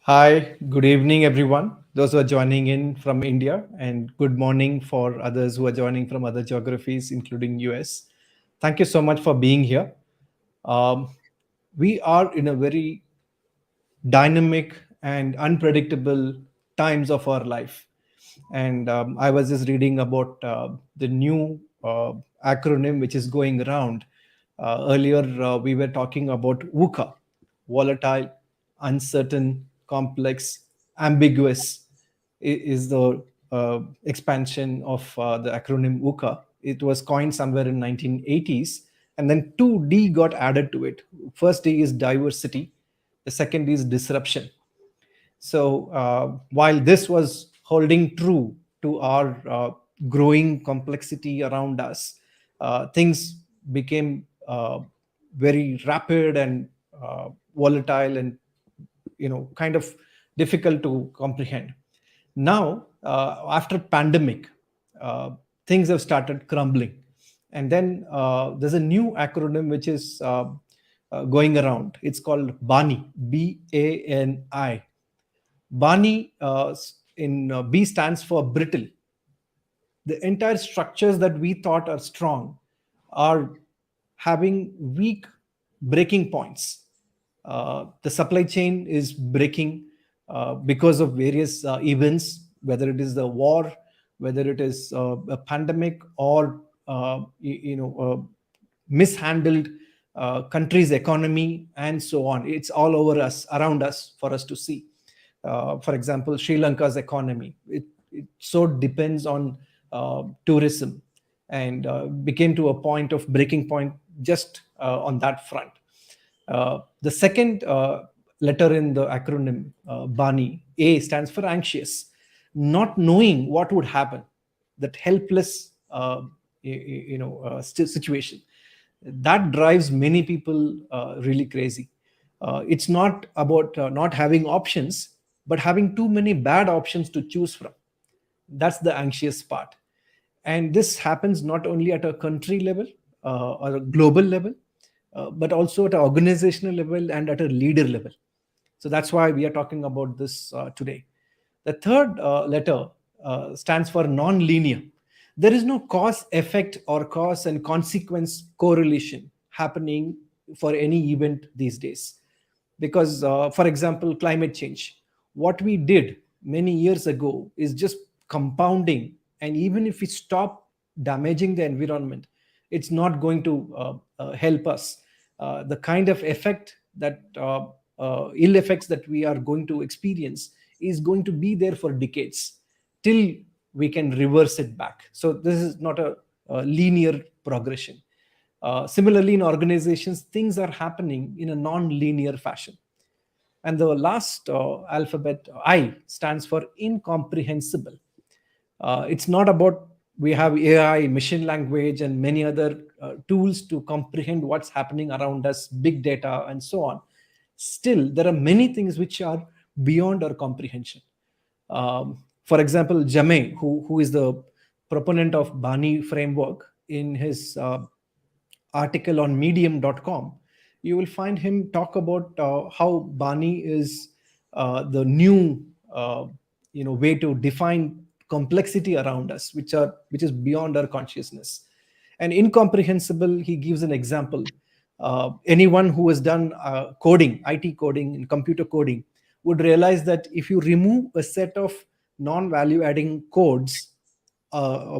Hi, good evening, everyone. Those who are joining in from India, and good morning for others who are joining from other geographies, including US. Thank you so much for being here. Um, we are in a very dynamic and unpredictable times of our life. And I was just reading about the new acronym which is going around. Earlier, we were talking about VUCA, volatile, uncertain, complex, ambiguous is the expansion of the acronym VUCA. It was coined somewhere in 1980s, and then two D got added to it. First D is diversity, the second is disruption. So while this was holding true to our growing complexity around us, things became very rapid and volatile and kind of difficult to comprehend. Now, after pandemic, uh, things have started crumbling, and then there's a new acronym which is going around. It's called BANI, BANI. Bani in B stands for brittle. The entire structures that we thought are strong are having weak breaking points. The supply chain is breaking because of various events, whether it is the war, whether it is a pandemic, or mishandled country's economy, and so on. It's all over us, around us, for us to see. For example, Sri Lanka's economy, it so depends on tourism, and became to a point of breaking point just on that front. The second letter in the acronym BANI, A, stands for anxious, not knowing what would happen, that helpless situation that drives many people really crazy. It's not about not having options, but having too many bad options to choose from. That's the anxious part. And this happens not only at a country level or a global level, but also at an organizational level and at a leader level. So that's why we are talking about this today. The third letter stands for non-linear. There is no cause effect or cause and consequence correlation happening for any event these days. Because, for example, climate change, what we did many years ago is just compounding. And even if we stop damaging the environment, it's not going to help us. The kind of effect that ill effects that we are going to experience is going to be there for decades till we can reverse it back. So this is not a linear progression. Similarly, in organizations, things are happening in a non-linear fashion. And the last alphabet, I, stands for incomprehensible. It's not about we have AI, machine language, and many other tools to comprehend what's happening around us, big data, and so on. Still, there are many things which are beyond our comprehension. For example, Jameh, who is the proponent of Bani framework, in his article on medium.com, you will find him talk about how Bani is the new way to define complexity around us, which is beyond our consciousness. And incomprehensible, he gives an example. Anyone who has done coding, IT coding and computer coding, would realize that if you remove a set of non-value adding codes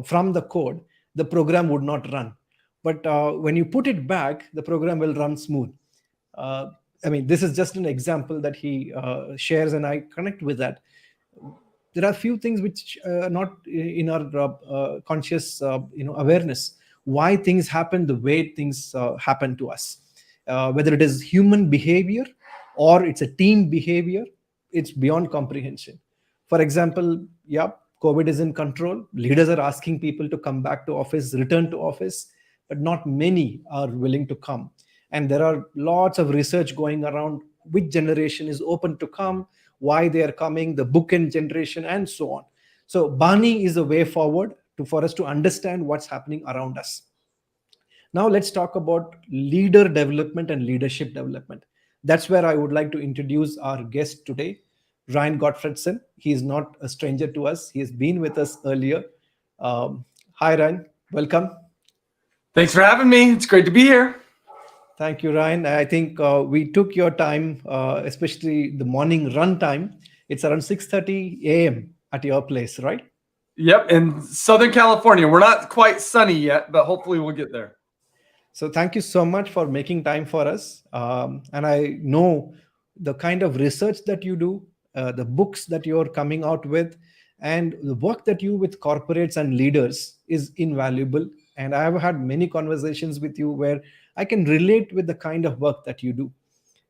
from the code, the program would not run. But when you put it back, the program will run smooth. uh, I mean, this is just an example that he shares, and I connect with that. There are few things which are not in our conscious awareness, why things happen the way things happen to us. Whether it is human behavior or it's a team behavior, it's beyond comprehension. For example, yeah, COVID is in control, leaders are asking people to come back to office, return to office, but not many are willing to come. And there are lots of research going around which generation is open to come, why they are coming, the bookend generation, and so on. So Bani is a way forward for us to understand what's happening around us. Now let's talk about leader development and leadership development. That's where I would like to introduce our guest today. Ryan Gottfredson. He is not a stranger to us. He has been with us earlier. Hi, Ryan. Welcome. Thanks for having me. It's great to be here. Thank you, Ryan. I think we took your time, especially the morning run time. It's around 6:30 a.m. at your place, right? Yep, in Southern California. We're not quite sunny yet, but hopefully we'll get there. So thank you so much for making time for us. And I know the kind of research that you do, the books that you're coming out with, and the work that you with corporates and leaders is invaluable. And I have had many conversations with you where I can relate with the kind of work that you do.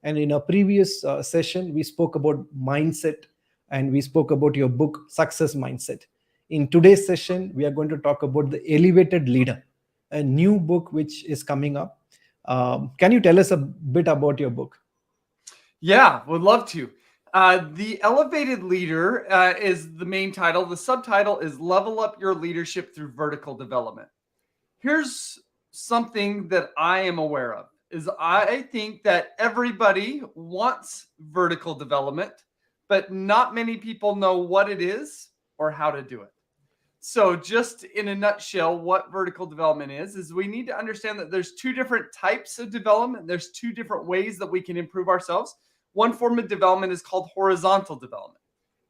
And in a previous session, we spoke about mindset and we spoke about your book, Success Mindset. In today's session, we are going to talk about the elevated leader, a new book which is coming up. Can you tell us a bit about your book? Yeah, would love to. The Elevated Leader is the main title. The subtitle is Level Up Your Leadership Through Vertical Development. Here's something that I am aware of is I think that everybody wants vertical development, but not many people know what it is or how to do it. So just in a nutshell, what vertical development is we need to understand that there's two different types of development. There's two different ways that we can improve ourselves. One form of development is called horizontal development.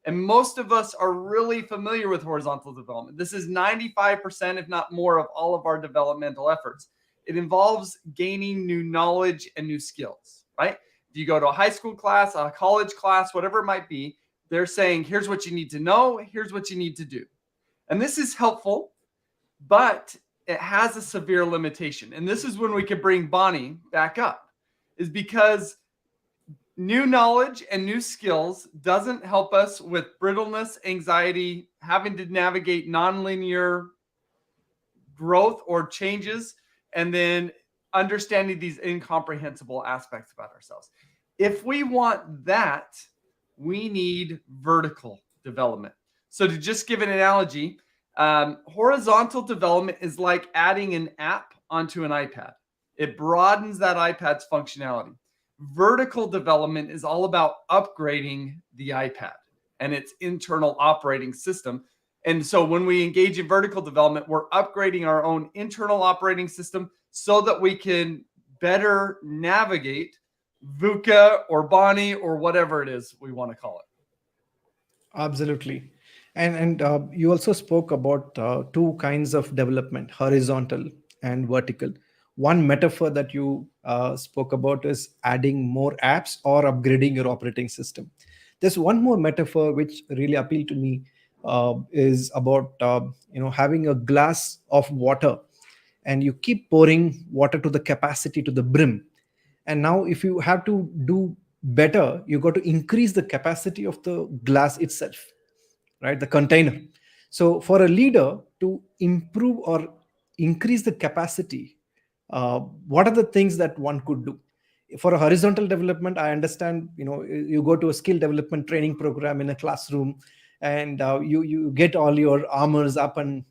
And most of us are really familiar with horizontal development. This is 95%, if not more, of all of our developmental efforts. It involves gaining new knowledge and new skills, right? If you go to a high school class, a college class, whatever it might be, they're saying, here's what you need to know, here's what you need to do. And this is helpful, but it has a severe limitation. And this is when we could bring Bonnie back up, is because new knowledge and new skills doesn't help us with brittleness, anxiety, having to navigate nonlinear growth or changes, and then understanding these incomprehensible aspects about ourselves. If we want that, we need vertical development. So to just give an analogy, horizontal development is like adding an app onto an iPad. It broadens that iPad's functionality. Vertical development is all about upgrading the iPad and its internal operating system. And so when we engage in vertical development, we're upgrading our own internal operating system so that we can better navigate VUCA or Bonnie or whatever it is we want to call it. Absolutely. And you also spoke about two kinds of development, horizontal and vertical. One metaphor that you spoke about is adding more apps or upgrading your operating system. There's one more metaphor which really appealed to me, is about having a glass of water and you keep pouring water to the capacity, to the brim. And now if you have to do better, you got to increase the capacity of the glass itself, right? The container. So for a leader to improve or increase the capacity, what are the things that one could do? For a horizontal development, I understand, you go to a skill development training program in a classroom, and you get all your armors up and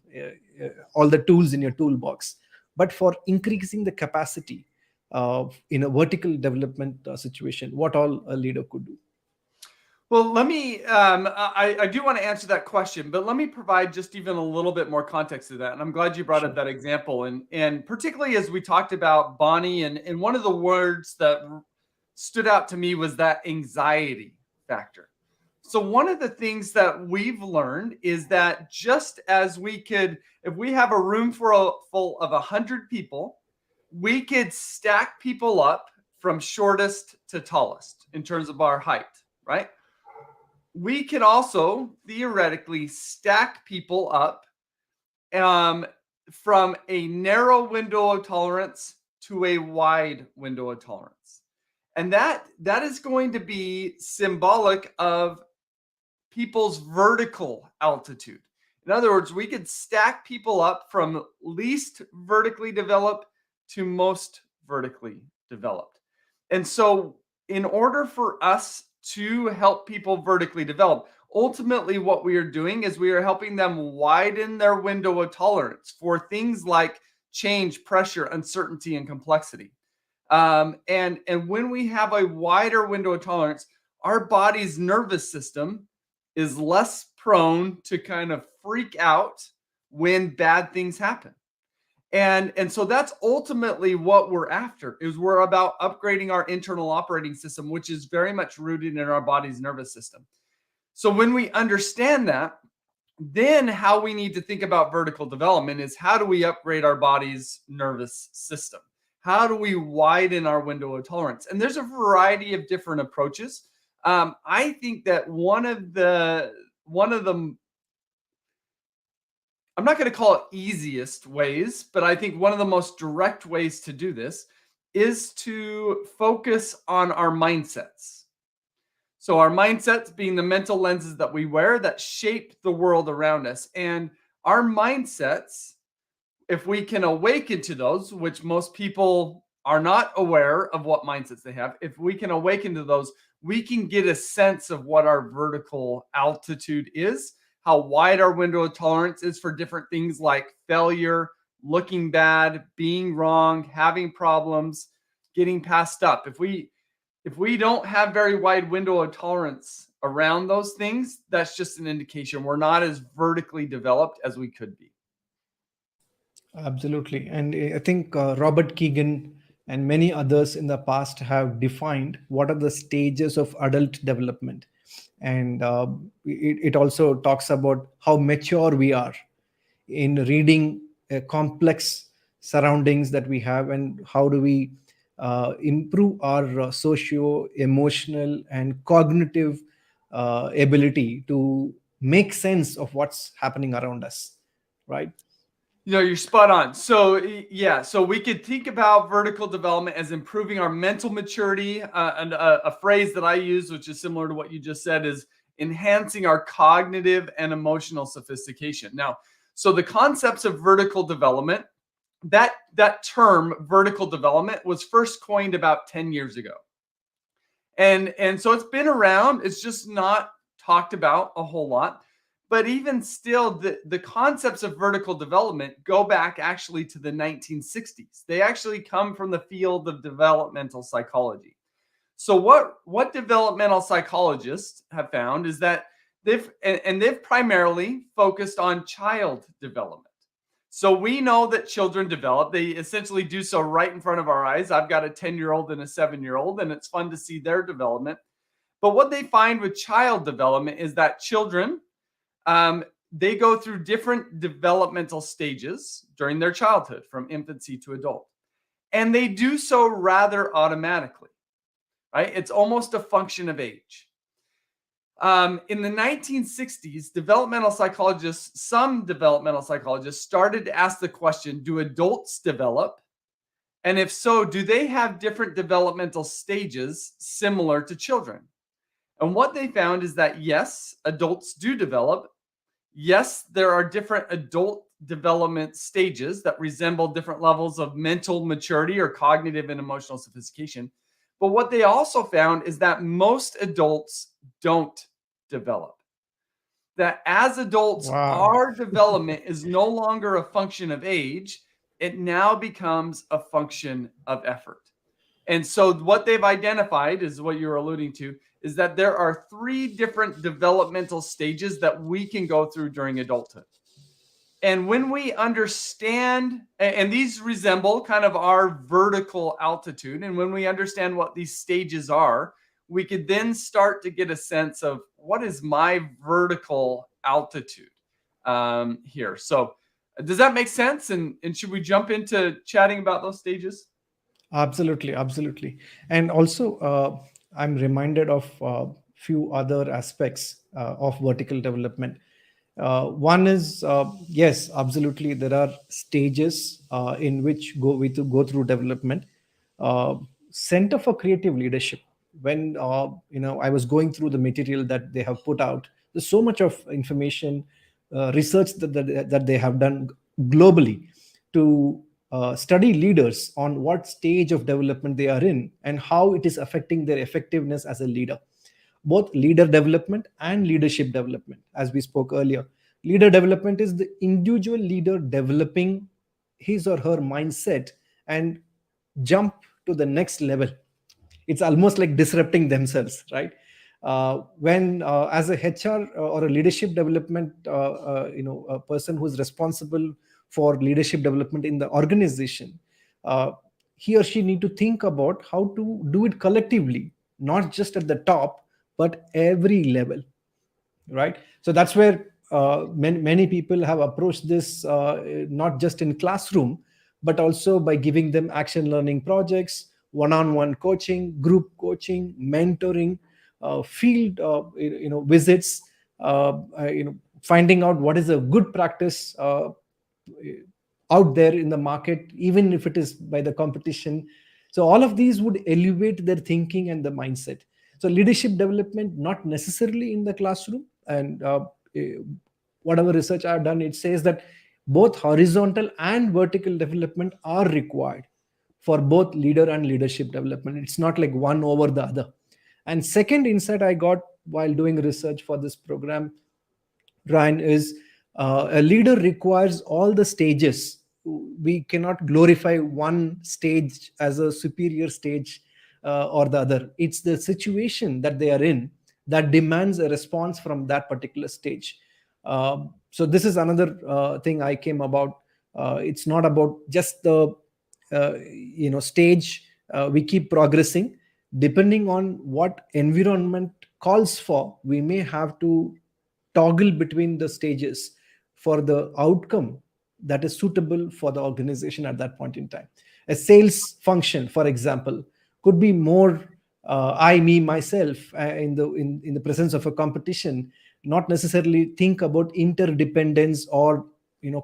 all the tools in your toolbox. But for increasing the capacity in a vertical development situation, what all a leader could do? Well, let me, I do want to answer that question, but let me provide just even a little bit more context to that. And I'm glad you brought up Sure. that example. And particularly as we talked about Bonnie, and one of the words that stood out to me was that anxiety factor. So one of the things that we've learned is that just as we could, if we have a room full of 100 people, we could stack people up from shortest to tallest in terms of our height, right? We can also theoretically stack people up from a narrow window of tolerance to a wide window of tolerance. And that is going to be symbolic of people's vertical altitude. In other words, we could stack people up from least vertically developed to most vertically developed. And so in order for us to help people vertically develop, ultimately what we are doing is we are helping them widen their window of tolerance for things like change, pressure, uncertainty, and complexity. And when we have a wider window of tolerance, our body's nervous system is less prone to kind of freak out when bad things happen. And so that's ultimately what we're after, is we're about upgrading our internal operating system, which is very much rooted in our body's nervous system. So when we understand that, then how we need to think about vertical development is, how do we upgrade our body's nervous system? How do we widen our window of tolerance? And there's a variety of different approaches. I think that one of the I'm not going to call it easiest ways, but I think one of the most direct ways to do this is to focus on our mindsets. So, our mindsets being the mental lenses that we wear that shape the world around us. And our mindsets, if we can awaken to those, which most people are not aware of what mindsets they have, if we can awaken to those, we can get a sense of what our vertical altitude is, how wide our window of tolerance is for different things like failure, looking bad, being wrong, having problems, getting passed up. If we don't have very wide window of tolerance around those things, that's just an indication we're not as vertically developed as we could be. Absolutely. And I think Robert Keegan and many others in the past have defined what are the stages of adult development. And it also talks about how mature we are in reading complex surroundings that we have, and how do we improve our socio emotional and cognitive ability to make sense of what's happening around us, right? You're spot on. So, yeah, so we could think about vertical development as improving our mental maturity. And a phrase that I use, which is similar to what you just said, is enhancing our cognitive and emotional sophistication. Now, so the concepts of vertical development, that term vertical development was first coined about 10 years ago. And so it's been around, it's just not talked about a whole lot. But even still, the concepts of vertical development go back actually to the 1960s. They actually come from the field of developmental psychology. So what developmental psychologists have found is that they've primarily focused on child development. So we know that children develop. They essentially do so right in front of our eyes. I've got a 10-year-old and a 7-year-old, and it's fun to see their development. But what they find with child development is that children, they go through different developmental stages during their childhood, from infancy to adult. And they do so rather automatically, right? It's almost a function of age. In the 1960s, some developmental psychologists started to ask the question, do adults develop? And if so, do they have different developmental stages similar to children? And what they found is that yes, adults do develop. Yes, there are different adult development stages that resemble different levels of mental maturity or cognitive and emotional sophistication. But what they also found is that most adults don't develop. That as adults, Wow. our development is no longer a function of age, it now becomes a function of effort. And so what they've identified is what you're alluding to, is that there are 3 different developmental stages that we can go through during adulthood. And when we understand, and these resemble kind of our vertical altitude, and when we understand what these stages are, we could then start to get a sense of what is my vertical altitude here. So does that make sense? And should we jump into chatting about those stages? Absolutely, absolutely. And also, I'm reminded of a few other aspects of vertical development. One is, yes, absolutely, there are stages in which we to go through development. Uh, Center for Creative Leadership. When I was going through the material that they have put out, there's so much of information, research that they have done globally to study leaders on what stage of development they are in and how it is affecting their effectiveness as a leader, both leader development and leadership development. As we spoke earlier, leader development is the individual leader developing his or her mindset and jump to the next level. It's almost like disrupting themselves, right? When as a HR or a leadership development, a person who is responsible for leadership development in the organization, uh, he or she need to think about how to do it collectively, not just at the top, but every level, right? So that's where many people have approached this, not just in classroom, but also by giving them action learning projects, one-on-one coaching, group coaching, mentoring, field visits, finding out what is a good practice out there in the market, even if it is by the competition. So all of these would elevate their thinking and the mindset. So leadership development not necessarily in the classroom, and eh, whatever research I've done, it says that both horizontal and vertical development are required for both leader and leadership development. It's not like one over the other. And second insight I got while doing research for this program, Ryan, is a leader requires all the stages. We cannot glorify one stage as a superior stage or the other. It's the situation that they are in that demands a response from that particular stage. So this is another thing I came about. It's not about just the stage. We keep progressing depending on what environment calls for. We may have to toggle between the stages for the outcome that is suitable for the organization at that point in time. A sales function, for example, could be more I, me, myself in the presence of a competition, not necessarily think about interdependence or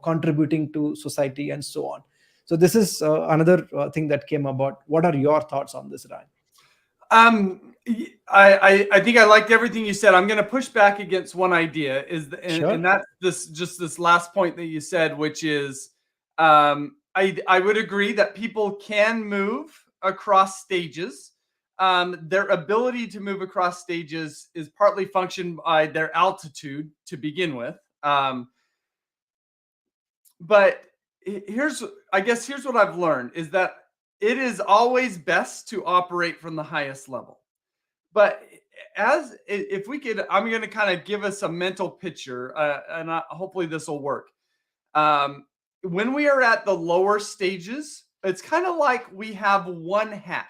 contributing to society and so on. So this is another thing that came about. What are your thoughts on this, Ryan? I think I liked everything you said. I'm going to push back against one idea, and Sure. that's this last point that you said, which is, I would agree that people can move across stages. Their ability to move across stages is partly functioned by their altitude to begin with. But here's, I guess, here's what I've learned is that it is always best to operate from the highest level. But as if we could, I'm going to kind of give us a mental picture, and hopefully this will work. When we are at the lower stages, it's kind of like we have one hat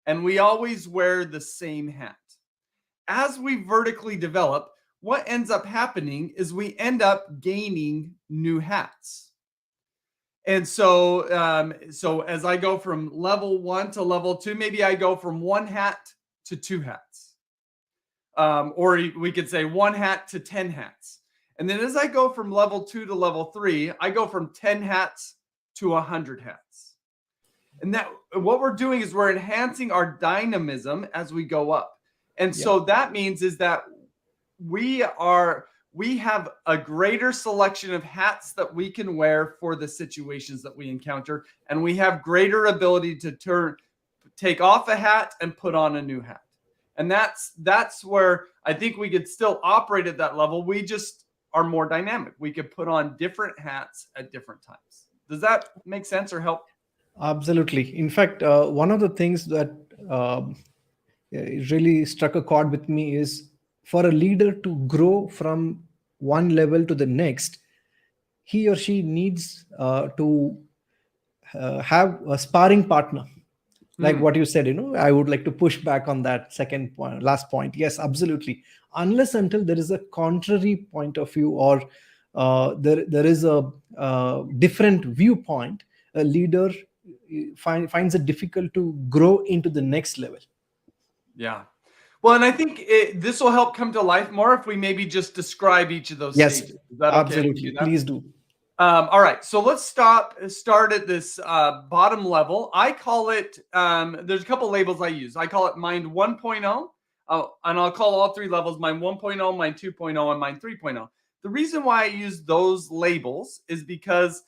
and we always wear the same hat. As we vertically develop, what ends up happening is we end up gaining new hats. And so as I go from level 1 to level 2, maybe I go from one hat to two hats. Or we could say one hat to 10 hats. And then as I go from level 2 to level 3, I go from 10 hats to 100 hats. And that what we're doing is we're enhancing our dynamism as we go up. And so that means is that we have a greater selection of hats that we can wear for the situations that we encounter, and we have greater ability to take off a hat and put on a new hat. And that's where I think we could still operate at that level. We just are more dynamic. We could put on different hats at different times. Does that make sense or help? Absolutely. In fact, one of the things that it really struck a chord with me is for a leader to grow from one level to the next, he or she needs to have a sparring partner. Like what you said, I would like to push back on that second point, last point. Yes, absolutely. Unless until there is a contrary point of view, or there is a different viewpoint, a leader finds it difficult to grow into the next level. Yeah. Well, and I think this will help come to life more if we maybe just describe each of those Yes, stages. Is that okay if we absolutely. do that? Please do. All right. So let's start at this bottom level. I call it, there's a couple labels I use. I call it Mind 1.0, and I'll call all three levels Mind 1.0, Mind 2.0, and Mind 3.0. The reason why I use those labels is because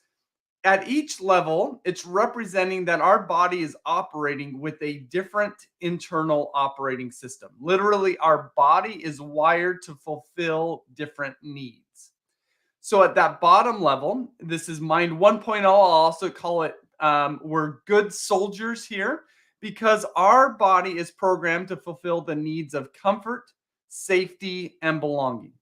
at each level, it's representing that our body is operating with a different internal operating system. Literally, our body is wired to fulfill different needs. So at that bottom level, this is Mind 1.0. I'll also call it we're good soldiers here because our body is programmed to fulfill the needs of comfort, safety, and belonging.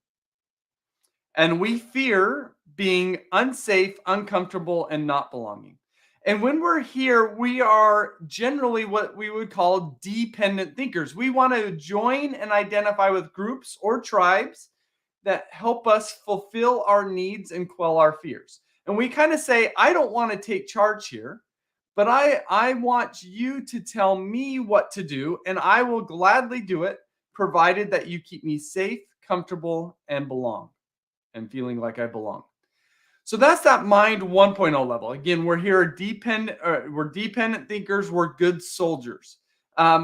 And we fear being unsafe, uncomfortable, and not belonging. And when we're here, we are generally what we would call dependent thinkers. We want to join and identify with groups or tribes that help us fulfill our needs and quell our fears. And we kind of say, I don't want to take charge here, but I want you to tell me what to do, and I will gladly do it, provided that you keep me safe, comfortable, and belong, and feeling like I belong. So that's that mind 1.0 level. Again, we're here we're dependent thinkers, we're good soldiers.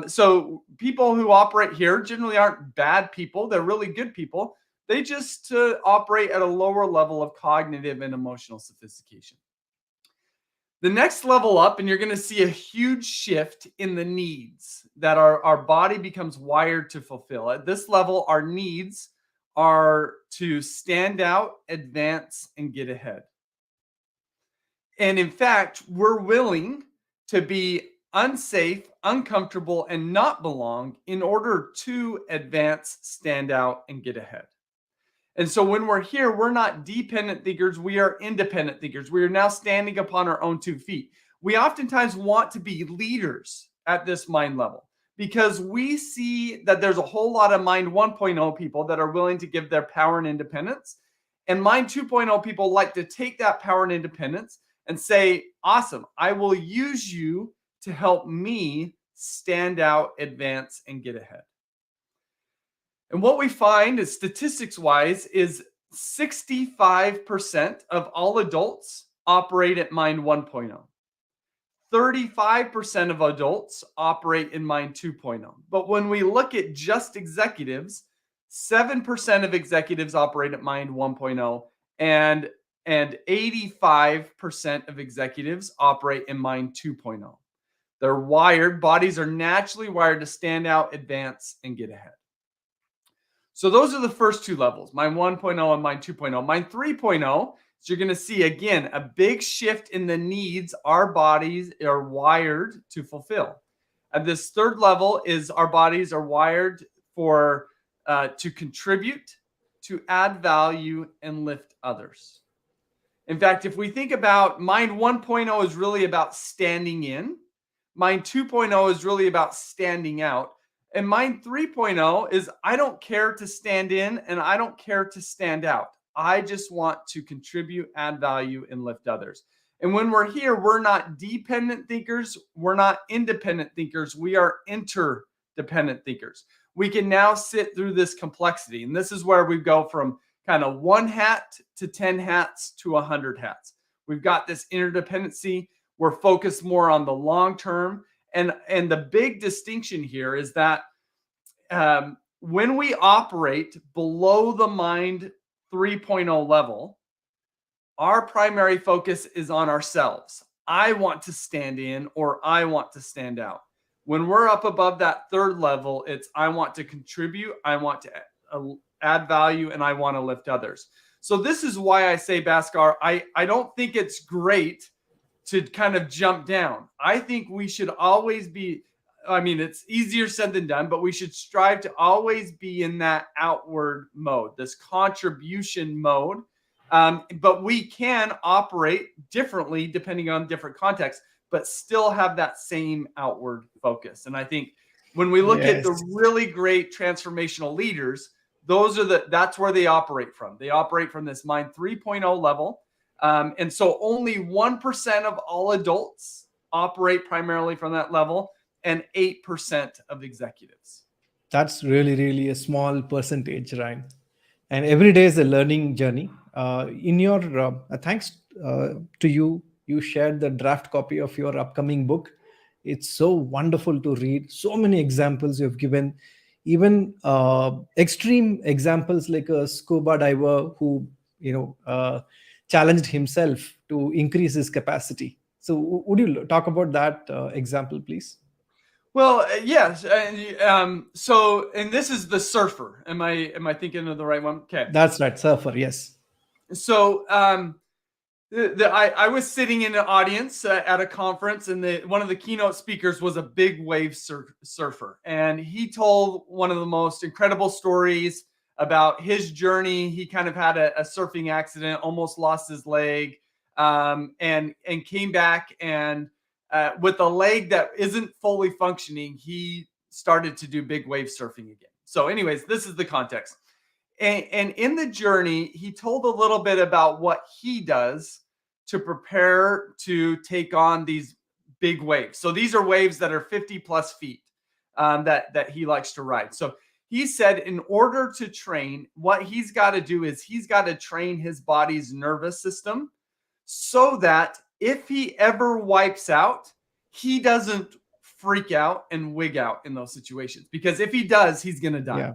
So people who operate here generally aren't bad people, they're really good people. They just operate at a lower level of cognitive and emotional sophistication. The next level up, and you're going to see a huge shift in the needs that our body becomes wired to fulfill. At this level, our needs are to stand out, advance, and get ahead. And in fact, we're willing to be unsafe, uncomfortable, and not belong in order to advance, stand out, and get ahead. And so when we're here, we're not dependent thinkers, we are independent thinkers. We are now standing upon our own 2 feet. We oftentimes want to be leaders at this mind level because we see that there's a whole lot of mind 1.0 people that are willing to give their power and independence. And mind 2.0 people like to take that power and independence and say, awesome, I will use you to help me stand out, advance, and get ahead. And what we find is statistics wise is 65% of all adults operate at mind 1.0. 35% of adults operate in mind 2.0. But when we look at just executives, 7% of executives operate at mind 1.0 and 85% of executives operate in mind 2.0. They're wired, bodies are naturally wired to stand out, advance, and get ahead. So those are the first 2 levels, mind 1.0 and mind 2.0. Mind 3.0, so you're going to see, again, a big shift in the needs our bodies are wired to fulfill. And this third level is our bodies are wired for to contribute, to add value, and lift others. In fact, if we think about mind 1.0 is really about standing in, mind 2.0 is really about standing out, and mind 3.0 is I don't care to stand in and I don't care to stand out. I just want to contribute, add value, and lift others. And when we're here, we're not dependent thinkers. We're not independent thinkers. We are interdependent thinkers. We can now sit through this complexity. And this is where we go from kind of 1 hat to 10 hats to 100 hats. We've got this interdependency. We're focused more on the long term. And the big distinction here is that when we operate below the mind 3.0 level, our primary focus is on ourselves. I want to stand in or I want to stand out. When we're up above that third level, it's I want to contribute, I want to add value, and I want to lift others. So this is why I say, Bhaskar, I don't think it's great to kind of jump down. I think we should always be, I mean, it's easier said than done, but we should strive to always be in that outward mode, this contribution mode. But we can operate differently depending on different contexts, but still have that same outward focus. And I think when we look at the really great transformational leaders, that's where they operate from. They operate from this mind 3.0 level. And so only 1% of all adults operate primarily from that level, and 8% of executives. That's really, really a small percentage, Ryan. And every day is a learning journey. In your thanks to you, you shared the draft copy of your upcoming book. It's so wonderful to read. So many examples you've given, even extreme examples like a scuba diver who challenged himself to increase his capacity. So would you talk about that example, please? Well, yes. So, and this is the surfer. Am I thinking of the right one? Okay. That's right, surfer. Yes. So, I was sitting in an audience at a conference, and one of the keynote speakers was a big wave surfer, and he told one of the most incredible stories about his journey. He kind of had a surfing accident, almost lost his leg, and came back, and with a leg that isn't fully functioning, he started to do big wave surfing again. So, anyways, this is the context. And in the journey, he told a little bit about what he does to prepare to take on these big waves. So these are waves that are 50 plus feet, that he likes to ride. So he said, in order to train, what he's got to do is he's got to train his body's nervous system so that if he ever wipes out, he doesn't freak out and wig out in those situations. Because if he does, he's going to die. Yeah.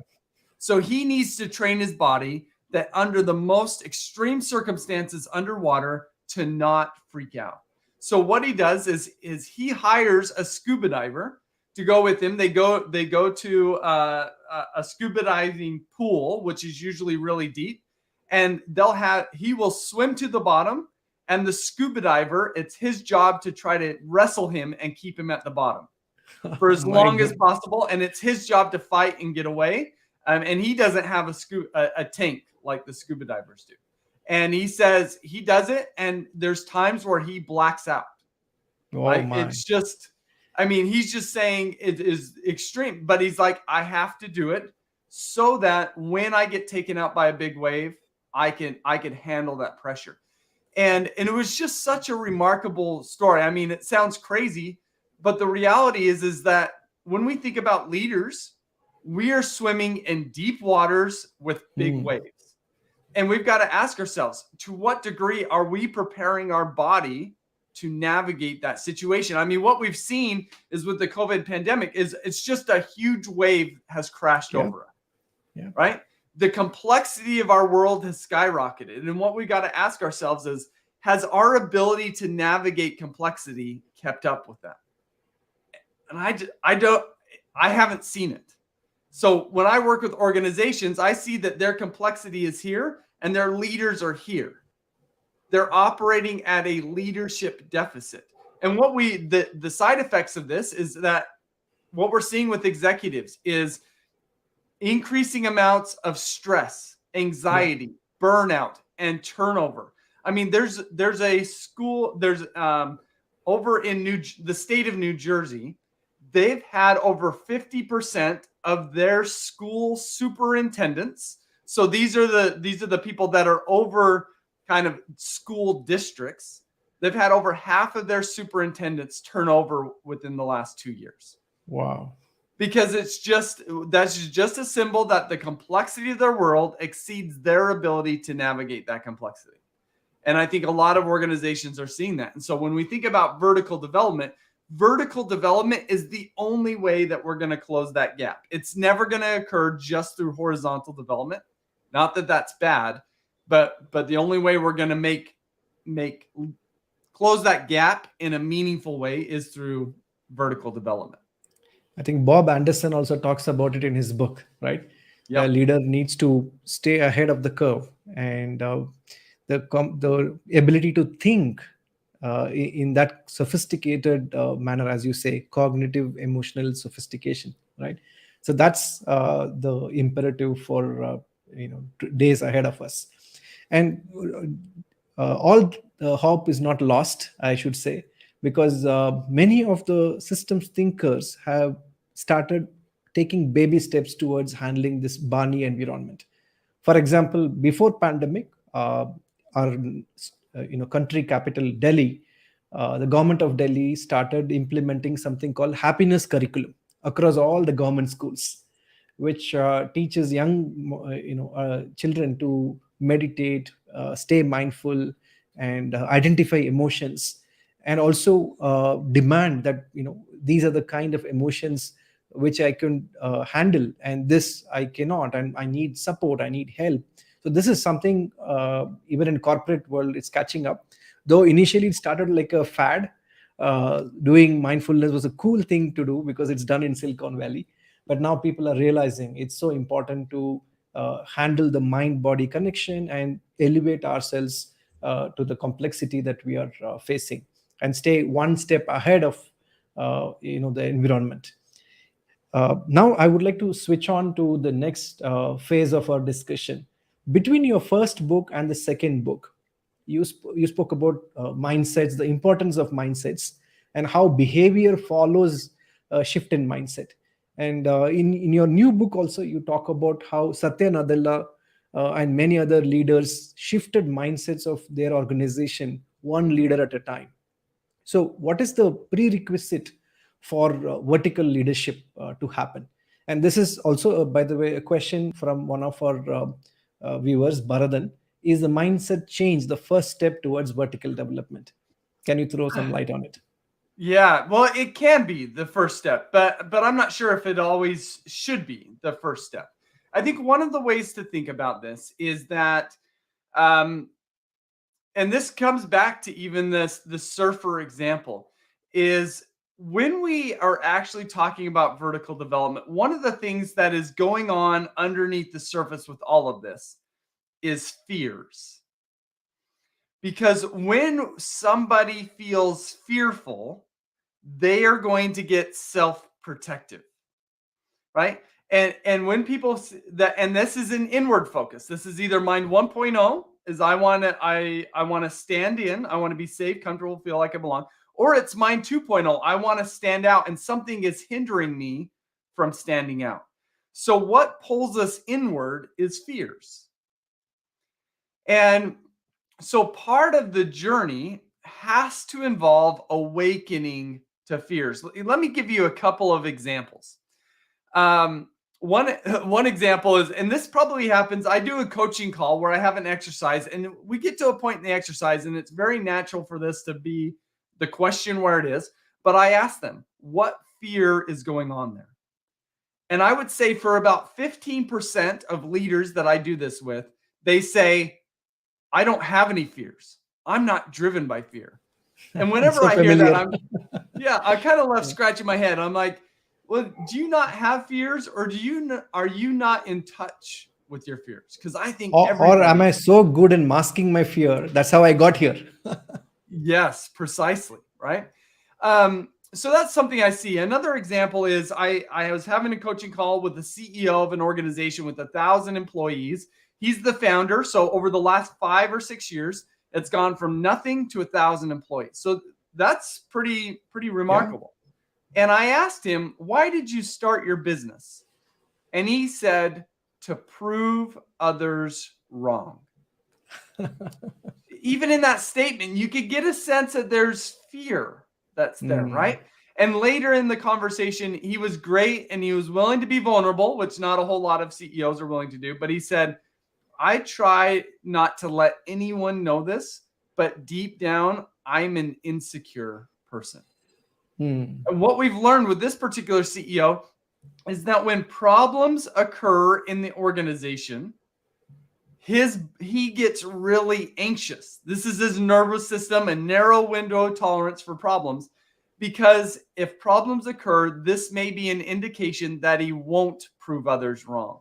So he needs to train his body that under the most extreme circumstances underwater to not freak out. So what he does is he hires a scuba diver to go with him. They go to a scuba diving pool, which is usually really deep, and he will swim to the bottom, and the scuba diver, it's his job to try to wrestle him and keep him at the bottom for as My long as God. possible, and it's his job to fight and get away. And he doesn't have a tank like the scuba divers do. And he says he does it, and there's times where he blacks out. Oh Like my. it's just, I mean, he's just saying it is extreme, but he's like, I have to do it so that when I get taken out by a big wave, I can handle that pressure. And it was just such a remarkable story. I mean, it sounds crazy, but the reality is that when we think about leaders, we are swimming in deep waters with big waves. And we've got to ask ourselves, to what degree are we preparing our body to navigate that situation? I mean, what we've seen is with the COVID pandemic is it's just a huge wave has crashed over us, right? The complexity of our world has skyrocketed. And what we got to ask ourselves is, has our ability to navigate complexity kept up with that? And I haven't seen it. So when I work with organizations, I see that their complexity is here and their leaders are here. They're operating at a leadership deficit. And what the side effects of this is that what we're seeing with executives is increasing amounts of stress, anxiety, burnout, and turnover. I mean, there's a school, over in the state of New Jersey, they've had over 50% of their school superintendents. So these are the people that are over kind of school districts. They've had over half of their superintendents turn over within the last 2 years. Wow. Because that's just a symbol that the complexity of their world exceeds their ability to navigate that complexity. And I think a lot of organizations are seeing that. And so when we think about vertical development is the only way that we're going to close that gap. It's never going to occur just through horizontal development. Not that that's bad, but the only way we're going to close that gap in a meaningful way is through vertical development. I think Bob Anderson also talks about it in his book, right? Yep. A leader needs to stay ahead of the curve, and the ability to think in that sophisticated manner, as you say, cognitive, emotional sophistication, right? So that's the imperative for days ahead of us, and all hope is not lost, I should say, because many of the systems thinkers have started taking baby steps towards handling this Barney environment. For example, before pandemic, our country capital Delhi, the government of Delhi started implementing something called happiness curriculum across all the government schools, which teaches young children to meditate, stay mindful, and identify emotions, and also demand that these are the kind of emotions which I can handle, and this I cannot, and I need support, I need help. So this is something even in corporate world it's catching up. Though initially it started like a fad, doing mindfulness was a cool thing to do because it's done in Silicon Valley, but now people are realizing it's so important to handle the mind body connection and elevate ourselves to the complexity that we are facing, and stay one step ahead of the environment. Now, I would like to switch on to the next phase of our discussion. Between your first book and the second book, you spoke about mindsets, the importance of mindsets, and how behavior follows a shift in mindset. And in your new book also, you talk about how Satya Nadella and many other leaders shifted mindsets of their organization, one leader at a time. So, what is the prerequisite for vertical leadership to happen? And this is also, by the way, a question from one of our viewers, Baradan. Is the mindset change the first step towards vertical development? Can you throw some light on it? Yeah, well, it can be the first step, but I'm not sure if it always should be the first step. I think one of the ways to think about this is that, and this comes back to even the surfer example, is when we are actually talking about vertical development, one of the things that is going on underneath the surface with all of this is fears. Because when somebody feels fearful, they are going to get self-protective, right? And when people that, and this is an inward focus. This is either mind 1.0, is I want to stand in, I want to be safe, comfortable, feel like I belong, or it's mind 2.0. I want to stand out, and something is hindering me from standing out. So what pulls us inward is fears. And so part of the journey has to involve awakening to fears. Let me give you a couple of examples. One example is, and this probably happens, I do a coaching call where I have an exercise, and we get to a point in the exercise, and it's very natural for this to be the question where it is. But I ask them, what fear is going on there? And I would say for about 15% of leaders that I do this with, they say, I don't have any fears. I'm not driven by fear. And whenever So I hear that, familiar. I kind of left scratching my head. I'm like, well, do you not have fears, or are you not in touch with your fears? Because I think Or am everybody. I so good in masking my fear? That's how I got here. Yes, precisely. Right. So that's something I see. Another example is I was having a coaching call with the CEO of an organization with 1,000 employees. He's the founder. So over the last 5 or 6 years, it's gone from nothing to 1,000 employees. So that's pretty Yeah. remarkable. And I asked him, why did you start your business? And he said, to prove others wrong. Even in that statement, you could get a sense that there's fear that's there, Mm. right? And later in the conversation, he was great and he was willing to be vulnerable, which not a whole lot of CEOs are willing to do. But he said, I try not to let anyone know this, but deep down, I'm an insecure person. Mm. And what we've learned with this particular CEO is that when problems occur in the organization, he gets really anxious. This is his nervous system, a narrow window of tolerance for problems, because if problems occur, this may be an indication that he won't prove others wrong.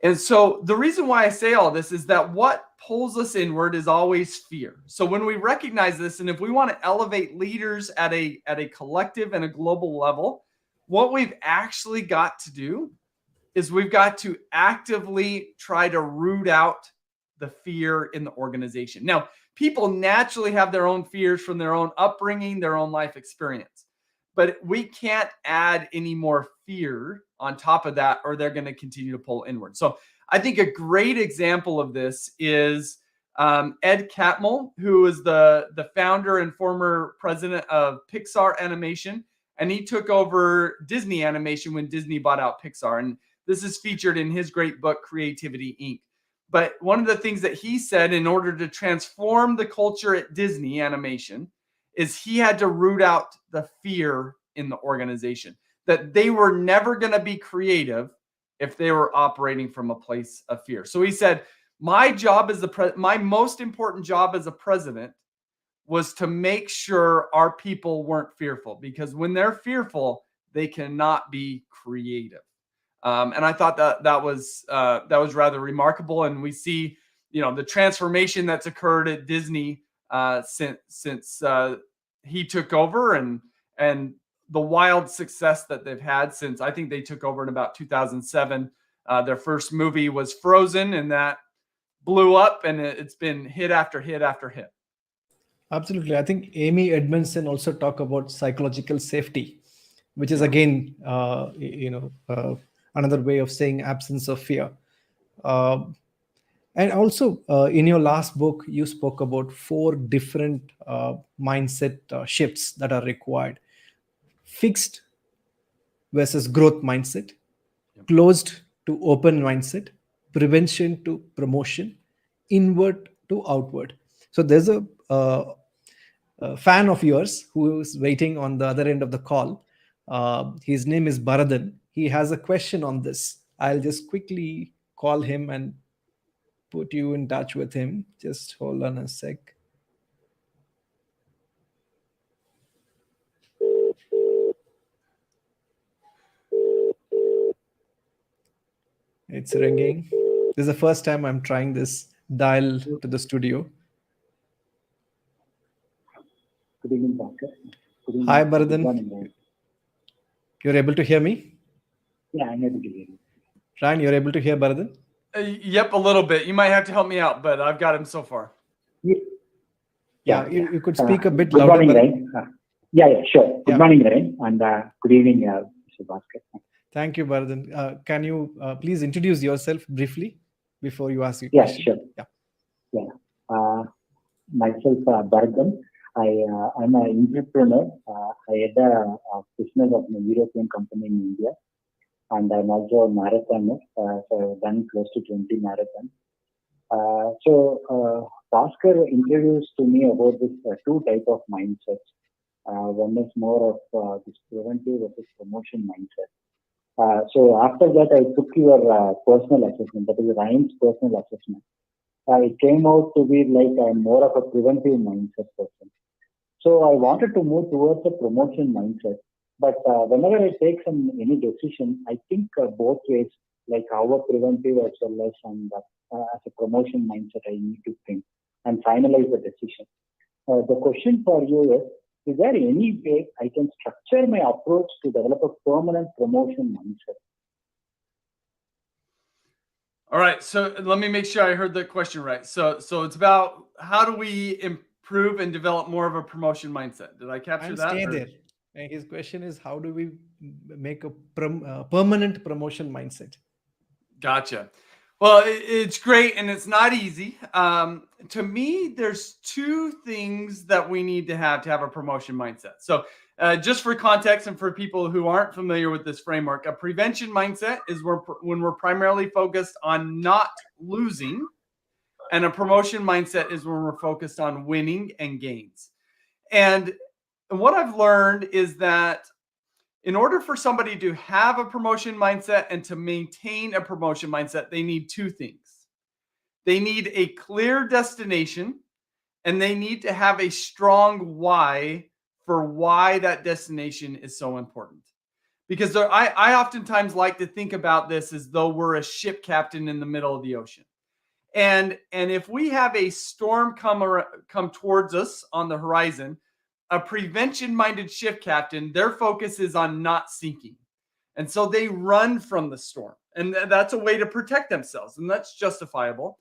And so the reason why I say all this is that what pulls us inward is always fear. So when we recognize this, and if we want to elevate leaders at a collective and a global level, what we've actually got to do is we've got to actively try to root out the fear in the organization. Now, people naturally have their own fears from their own upbringing, their own life experience, but we can't add any more fear on top of that, or they're going to continue to pull inward. So I think a great example of this is Ed Catmull, who is the founder and former president of Pixar Animation, and he took over Disney Animation when Disney bought out Pixar. And this is featured in his great book, Creativity, Inc. But one of the things that he said in order to transform the culture at Disney Animation is he had to root out the fear in the organization, that they were never going to be creative if they were operating from a place of fear. So he said, my job as my most important job as a president was to make sure our people weren't fearful, because when they're fearful, they cannot be creative. And I thought that was rather remarkable. And we see the transformation that's occurred at Disney since he took over, and the wild success that they've had since I think they took over in about 2007. Their first movie was Frozen, and that blew up, and it's been hit after hit after hit. Absolutely. I think Amy Edmondson also talk about psychological safety, which is again, another way of saying absence of fear. Uh, and also, in your last book, you spoke about 4 different mindset shifts that are required: fixed versus growth mindset, closed to open mindset, prevention to promotion, inward to outward. So there's a fan of yours who is waiting on the other end of the call. His name is Baradan. He has a question on this. I'll just quickly call him and put you in touch with him. Just hold on a sec. It's ringing. This is the first time I'm trying this dial to the studio. Good evening, Doctor. Good evening. Hi, Good Baradan. morning. You're able to hear me? Yeah, I'm able to hear you. Ryan, you're able to hear Baradan? Yep, a little bit. You might have to help me out, but I've got him so far. Yeah, you could speak a bit Good louder. morning, Ryan. Yeah, sure. Good morning, Ryan, and good evening, Mr. Bhaskar. Thank you, Baradan. Can you please introduce yourself briefly before you ask your Yeah, question? sure. Myself, Bharadhan. I'm an entrepreneur. I had a business of a European company in India, and I'm also a marathoner. So I've done close to 20 marathons. Bhaskar introduced to me about this 2 type of mindsets. One is more of this preventive versus promotion mindset. So after that, I took your personal assessment, that is Ryan's personal assessment. It came out to be like I'm more of a preventive mindset person. So I wanted to move towards a promotion mindset. But whenever I take any decision, I think both ways, like how a preventive as well as as a promotion mindset, I need to think and finalize the decision. The question for you is there any way I can structure my approach to develop a permanent promotion mindset? All right, so let me make sure I heard the question right. So it's about how do we improve and develop more of a promotion mindset? Did I capture And that? stay there. And his question is, how do we make a permanent promotion mindset? Gotcha. Well, it's great and it's not easy. To me, there's 2 things that we need to have a promotion mindset. So just for context and for people who aren't familiar with this framework, a prevention mindset is when we're primarily focused on not losing, and a promotion mindset is when we're focused on winning and gains. And what I've learned is that in order for somebody to have a promotion mindset and to maintain a promotion mindset, they need 2 things. They need a clear destination, and they need to have a strong why for why that destination is so important. Because I oftentimes like to think about this as though we're a ship captain in the middle of the ocean. And if we have a storm come towards us on the horizon, a prevention-minded ship captain, their focus is on not sinking. And so they run from the storm. And that's a way to protect themselves. And that's justifiable.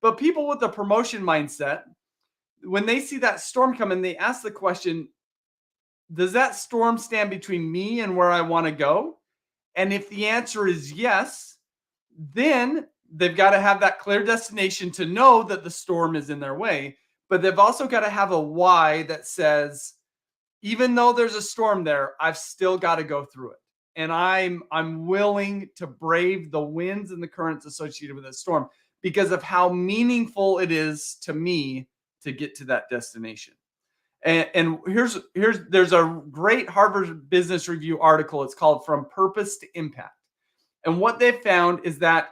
But people with a promotion mindset, when they see that storm coming, they ask the question, does that storm stand between me and where I want to go? And if the answer is yes, then they've got to have that clear destination to know that the storm is in their way. But they've also got to have a why that says, even though there's a storm there, I've still got to go through it. And I'm willing to brave the winds and the currents associated with this storm because of how meaningful it is to me to get to that destination. And there's a great Harvard Business Review article. It's called From Purpose to Impact. And what they found is that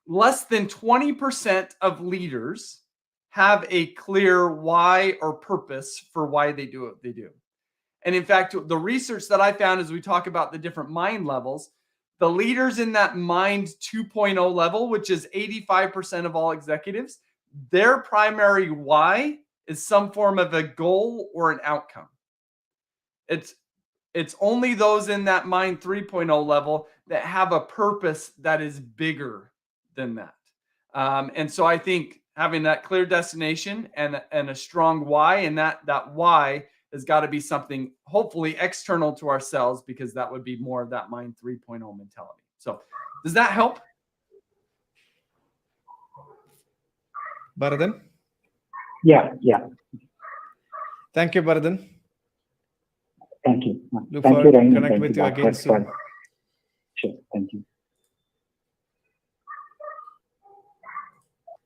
less than 20% of leaders have a clear why or purpose for why they do what they do. And in fact, the research that I found as we talk about the different mind levels, the leaders in that Mind 2.0 level, which is 85% of all executives, their primary why is some form of a goal or an outcome. It's only those in that Mind 3.0 level that have a purpose that is bigger than that. And so I think having that clear destination and a strong why, and that why has got to be something hopefully external to ourselves, because that would be more of that Mind 3.0 mentality. So does that help? Baradan? Yeah. Thank you, Baradan. Thank you. Look Thank you, forward to Ryan. connect Thank with you, you again soon. Sure. Thank you.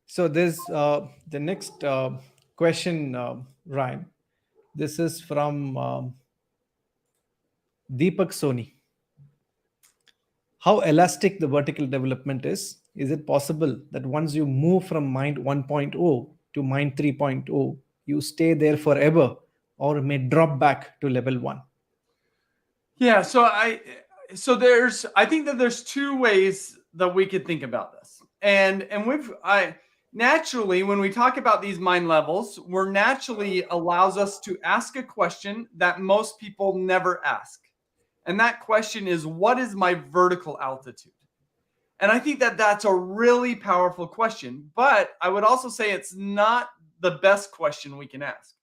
So there's the next question, Ryan. This is from Deepak Soni. How elastic the vertical development is? Is it possible that once you move from Mind 1.0 to Mind 3.0, you stay there forever, or may drop back to level 1? Yeah, so I think that there's two ways that we could think about this. And naturally, when we talk about these mind levels, we're naturally allows us to ask a question that most people never ask. And that question is, what is my vertical altitude? And I think that that's a really powerful question, but I would also say it's not the best question we can ask.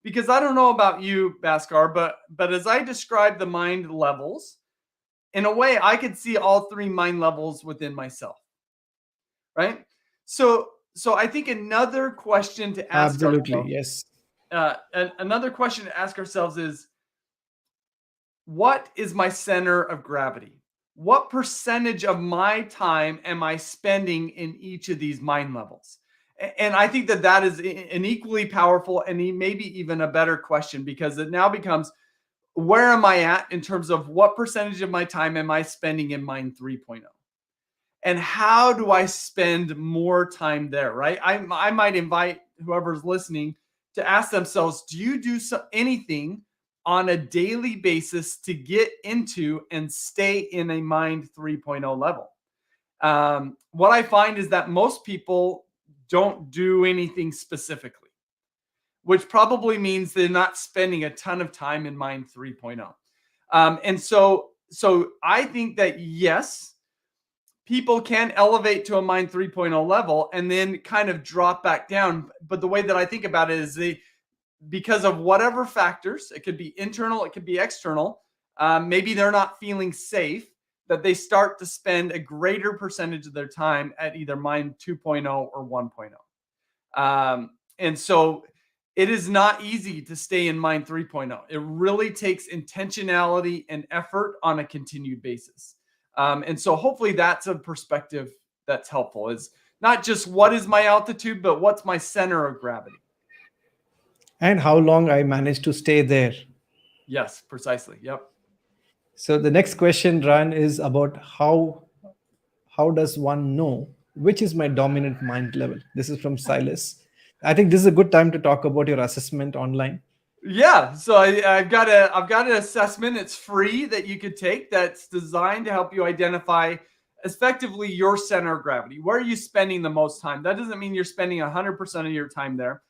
Because I don't know about you, Bhaskar, but as I describe the mind levels, in a way, I could see all three mind levels within myself, right? So I think another question to ask Absolutely, ourselves, yes. Another question to ask ourselves is, what is my center of gravity? What percentage of my time am I spending in each of these mind levels? And I think that is an equally powerful and maybe even a better question, because it now becomes, where am I at in terms of what percentage of my time am I spending in Mind 3.0? And how do I spend more time there, right? I might invite whoever's listening to ask themselves, do you do anything on a daily basis to get into and stay in a Mind 3.0 level? What I find is that most people don't do anything specifically, which probably means they're not spending a ton of time in Mind 3.0. And so I think that, yes, people can elevate to a Mind 3.0 level and then kind of drop back down. But the way that I think about it is because of whatever factors, it could be internal, it could be external, maybe they're not feeling safe, that they start to spend a greater percentage of their time at either Mind 2.0 or 1.0. And so it is not easy to stay in Mind 3.0. It really takes intentionality and effort on a continued basis. And so hopefully that's a perspective that's helpful, is not just what is my altitude, but what's my center of gravity. And how long I managed to stay there. Yes, precisely. Yep. So the next question, Ryan, is about how does one know which is my dominant mind level? This is from Silas. I think this is a good time to talk about your assessment online. Yeah, so I've got an assessment. It's free that you could take, that's designed to help you identify effectively your center of gravity. Where are you spending the most time? That doesn't mean you're spending 100% of your time there.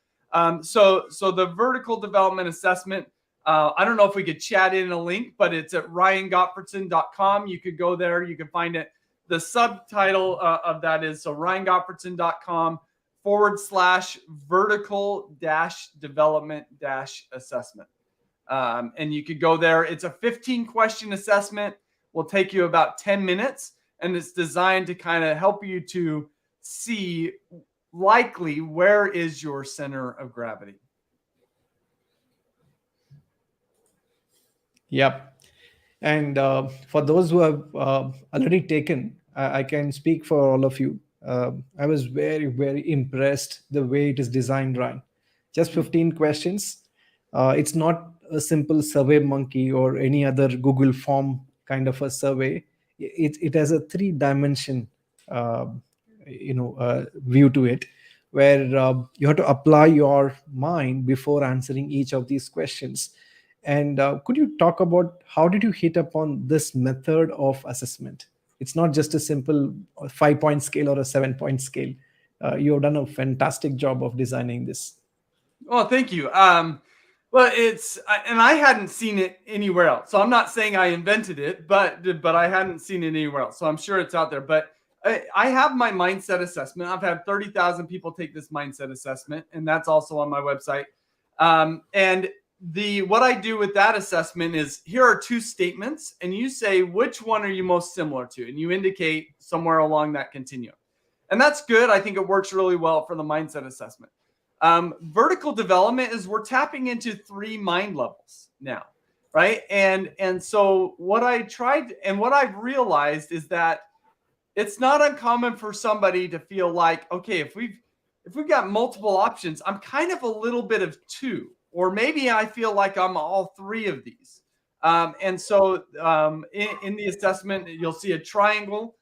So the vertical development assessment, I don't know if we could chat in a link, but it's at ryangottfredson.com. You could go there. You can find it. The subtitle of that is, so ryangottfredson.com/vertical-development-assessment. And you could go there. It's a 15-question assessment. Will take you about 10 minutes. And it's designed to kind of help you to see likely where is your center of gravity. Yep. And for those who have already taken, I can speak for all of you. I was very, very impressed the way it is designed, Ryan. Just 15 questions. It's not a simple survey monkey or any other Google form kind of a survey. It has a 3-dimension view to it, where you have to apply your mind before answering each of these questions. And could you talk about how did you hit upon this method of assessment? It's not just a simple 5-point scale or a 7-point scale. You have done a fantastic job of designing this. Well, thank you. Well, and I hadn't seen it anywhere else. So I'm not saying I invented it, but I hadn't seen it anywhere else. So I'm sure it's out there. But I have my mindset assessment. I've had 30,000 people take this mindset assessment, and that's also on my website. And what I do with that assessment is, here are 2 statements, and you say which one are you most similar to, and you indicate somewhere along that continuum. And that's good. I think it works really well for the mindset assessment. Vertical development is we're tapping into 3 mind levels now, right? And so what I tried and what I've realized is that it's not uncommon for somebody to feel like, okay, if we've got multiple options, I'm kind of a little bit of 2, or maybe I feel like I'm all 3 of these. And so in the assessment, you'll see a triangle.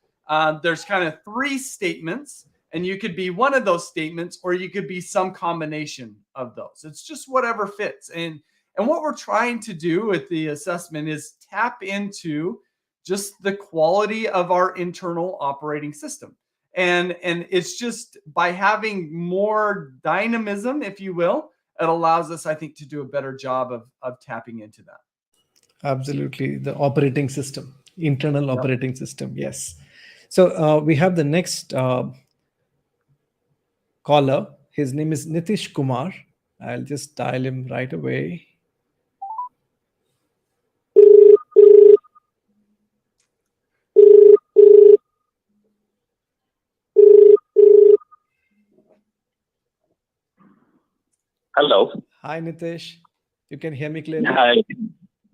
There's kind of 3 statements. And you could be one of those statements, or you could be some combination of those. It's just whatever fits. And what we're trying to do with the assessment is tap into just the quality of our internal operating system. And it's just by having more dynamism, if you will, it allows us, I think, to do a better job of tapping into that. Absolutely. The operating system, internal operating system. Yes. So we have the next caller. His name is Nitish Kumar. I'll just dial him right away. Hello. Hi, Nitish. You can hear me clearly? Hi.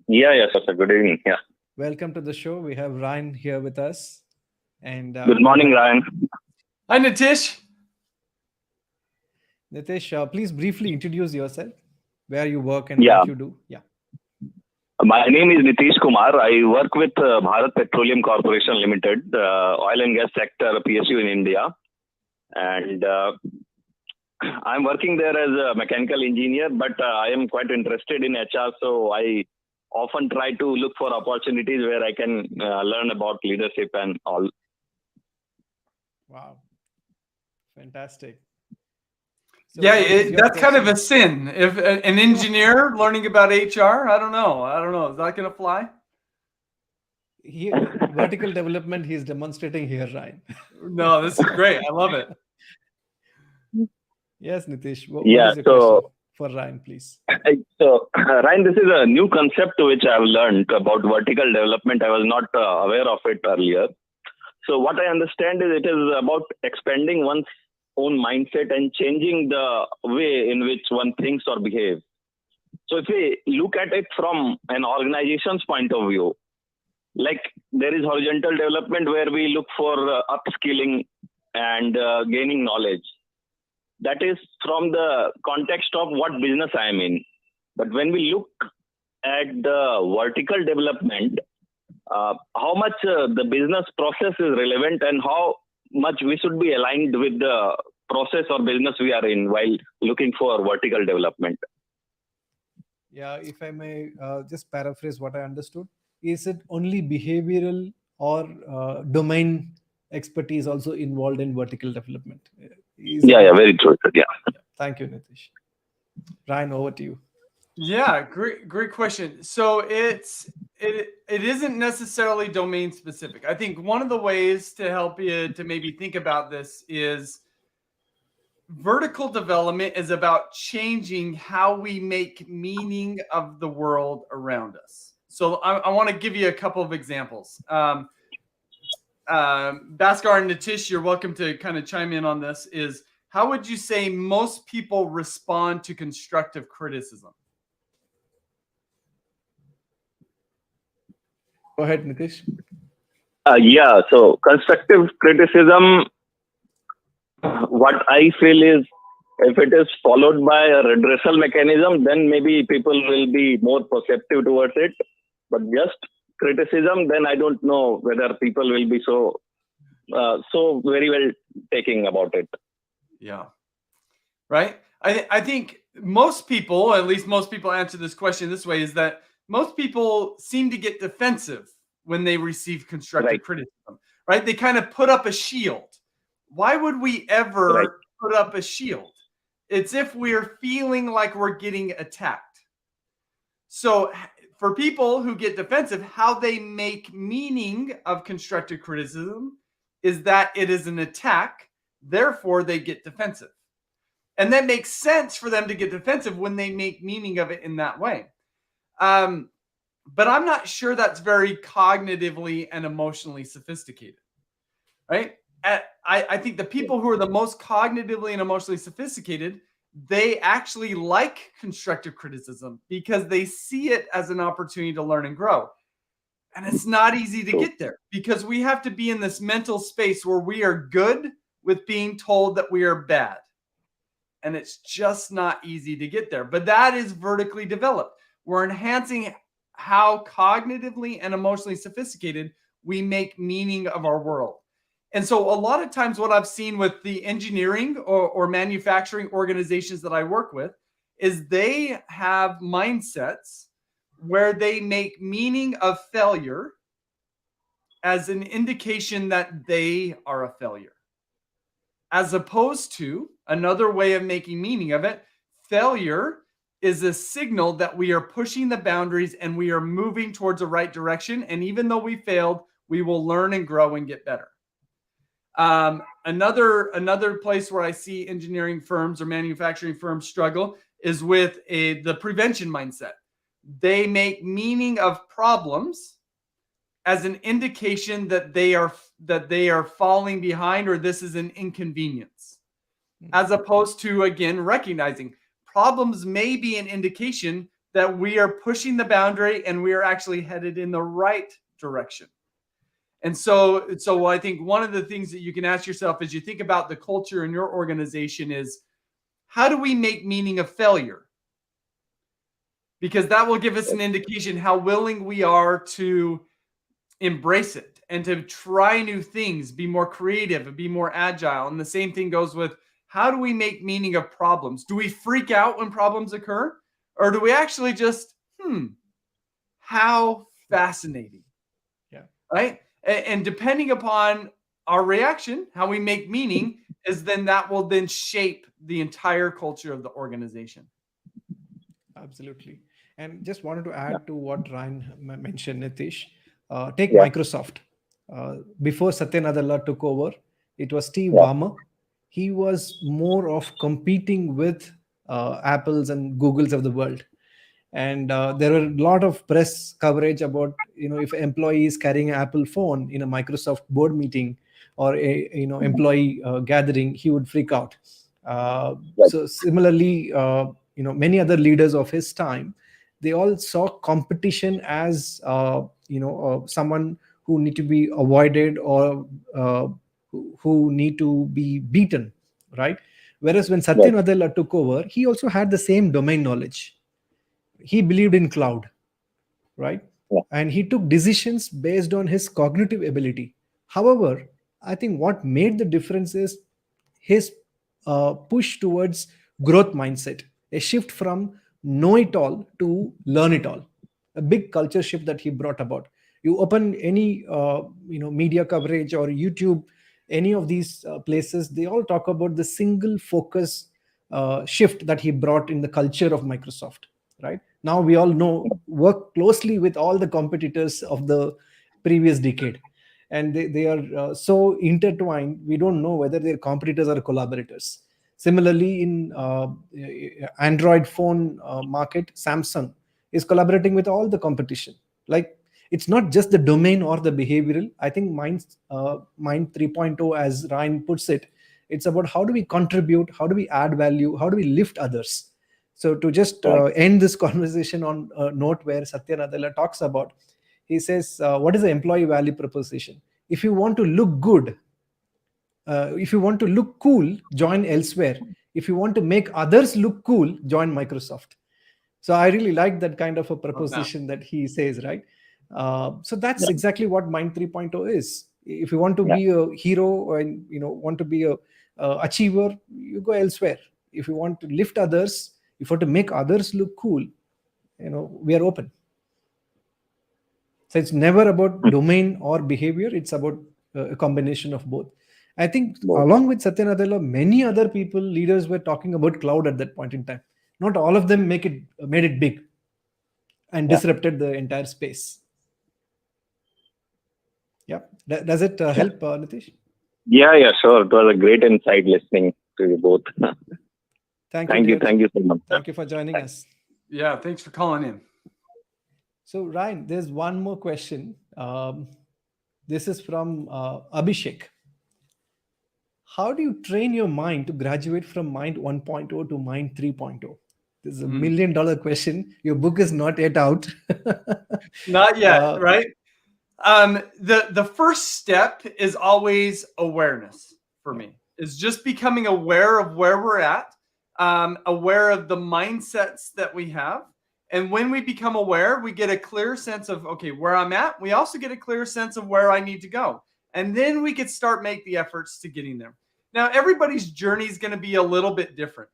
Yeah, yes, sir. Good evening. Yeah. Welcome to the show. We have Ryan here with us. And Good morning, Ryan. Hi, Nitish. Nitish, please briefly introduce yourself, where you work and Yeah. what you do. Yeah. My name is Nitish Kumar. I work with Bharat Petroleum Corporation Limited, oil and gas sector PSU in India. And I'm working there as a mechanical engineer, but I am quite interested in HR. So I often try to look for opportunities where I can learn about leadership and all. Wow. Fantastic. So Yeah, what is your that's kind of question? a sin. If an engineer learning about HR, I don't know. Is that going to fly? Vertical development he's demonstrating here, Ryan. No, this is great. I love it. Yes, Nitish. What Yeah, is your so- question for Ryan, please? So, Ryan, this is a new concept which I've learned about vertical development. I was not aware of it earlier. So what I understand is it is about expanding one's own mindset and changing the way in which one thinks or behaves. So if we look at it from an organization's point of view, like there is horizontal development where we look for upskilling and gaining knowledge. That is from the context of what business I am in. But when we look at the vertical development, how much the business process is relevant and how much we should be aligned with the process or business we are in while looking for vertical development. Yeah, if I may just paraphrase what I understood, is it only behavioral or domain expertise also involved in vertical development? Yeah, very true. Yeah. Thank you, Nitish. Ryan, over to you. Yeah, great question. So it isn't necessarily domain specific. I think one of the ways to help you to maybe think about this is vertical development is about changing how we make meaning of the world around us. So I want to give you a couple of examples. Bhaskar and Nitish, you're welcome to kind of chime in on this. Is how would you say most people respond to constructive criticism? Go ahead, Nitish. Yeah, so constructive criticism, what I feel is if it is followed by a redressal mechanism, then maybe people will be more perceptive towards it. But just criticism, then I don't know whether people will be so very well taking about it. Yeah. Right. I think most people, at least most people answer this question this way, is that most people seem to get defensive when they receive constructive Right. criticism. right? They kind of put up a shield. Why would we ever put up a shield? It's if we're feeling like we're getting attacked. So for people who get defensive, how they make meaning of constructive criticism is that it is an attack, therefore they get defensive. And that makes sense for them to get defensive when they make meaning of it in that way. But I'm not sure that's very cognitively and emotionally sophisticated, right? I think the people who are the most cognitively and emotionally sophisticated, they actually like constructive criticism because they see it as an opportunity to learn and grow. And it's not easy to get there because we have to be in this mental space where we are good with being told that we are bad. And it's just not easy to get there. But that is vertically developed. We're enhancing how cognitively and emotionally sophisticated we make meaning of our world. And so a lot of times what I've seen with the engineering or manufacturing organizations that I work with is they have mindsets where they make meaning of failure as an indication that they are a failure. As opposed to another way of making meaning of it, failure is a signal that we are pushing the boundaries and we are moving towards the right direction. And even though we failed, we will learn and grow and get better. Another place where I see engineering firms or manufacturing firms struggle is with the prevention mindset. They make meaning of problems as an indication that they are falling behind or this is an inconvenience, as opposed to, again, recognizing problems may be an indication that we are pushing the boundary and we are actually headed in the right direction. And so I think one of the things that you can ask yourself as you think about the culture in your organization is, how do we make meaning of failure? Because that will give us an indication how willing we are to embrace it and to try new things, be more creative and be more agile. And the same thing goes with, how do we make meaning of problems? Do we freak out when problems occur? Or do we actually just, how fascinating? Yeah. Right? And depending upon our reaction, how we make meaning is then that will then shape the entire culture of the organization. Absolutely. And just wanted to add to what Ryan mentioned, Nitish. Take Microsoft. Before Satya Nadella took over, it was Steve Ballmer. He was more of competing with Apples and Googles of the world. And there were a lot of press coverage about, if an employee is carrying an Apple phone in a Microsoft board meeting or a employee gathering, he would freak out. So similarly, many other leaders of his time, they all saw competition as someone who need to be avoided or who need to be beaten, right? Whereas when Satya Nadella took over, he also had the same domain knowledge. He believed in cloud, right? And he took decisions based on his cognitive ability. However, I think what made the difference is his push towards growth mindset, a shift from know it all to learn it all, a big culture shift that he brought about. You open any media coverage or YouTube, any of these places, they all talk about the single focus shift that he brought in the culture of Microsoft. Right now, we all know, work closely with all the competitors of the previous decade, and they are so intertwined. We don't know whether they're competitors or collaborators. Similarly, in Android phone market, Samsung is collaborating with all the competition. Like, it's not just the domain or the behavioral. I think Mind 3.0, as Ryan puts it, it's about how do we contribute, how do we add value, how do we lift others. So to just end this conversation on a note where Satya Nadella talks about, he says, what is the employee value proposition? If you want to look good, if you want to look cool, join elsewhere. If you want to make others look cool, join Microsoft. So I really like that kind of a proposition that he says, right? So that's exactly what Mind 3.0 is. If you want to be a hero and want to be a achiever, you go elsewhere. If you want to lift others, if you want to make others look cool, we are open. So it's never about domain or behavior. It's about a combination of both. I think Both. along with Satya Nadella, many other people, leaders were talking about cloud at that point in time. Not all of them made it big and Yeah. disrupted the entire space. Yeah. Does it help, Nitish? Yeah, sure. It was a great insight listening to you both. Thank Thank you. dear. Thank you so much. Thank you for joining us. Yeah, thanks for calling in. So, Ryan, there's one more question. This is from Abhishek. How do you train your mind to graduate from mind 1.0 to mind 3.0? This is a $1 million question. Your book is not yet out. Not yet, right? The first step is always awareness for me. Is just becoming aware of where we're at, aware of the mindsets that we have. And when we become aware, we get a clear sense of, okay, where I'm at. We also get a clear sense of where I need to go. And then we could start make the efforts to getting there. Now, everybody's journey is going to be a little bit different.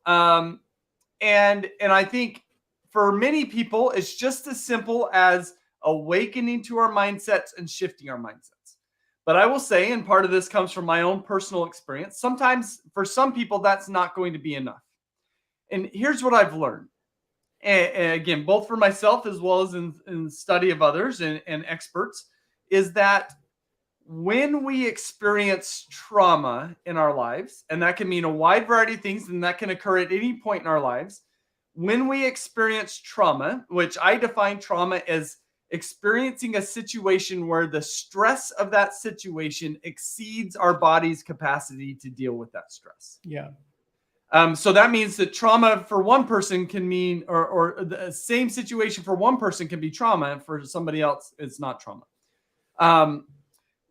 And I think for many people, it's just as simple as awakening to our mindsets and shifting our mindsets. But I will say, and part of this comes from my own personal experience, sometimes for some people, that's not going to be enough. And here's what I've learned. And again, both for myself as well as in study of others and experts, is that when we experience trauma in our lives, and that can mean a wide variety of things, and that can occur at any point in our lives, when we experience trauma, which I define trauma as experiencing a situation where the stress of that situation exceeds our body's capacity to deal with that stress. Yeah. So that means that trauma for one person can mean, or the same situation for one person can be trauma, and for somebody else, it's not trauma.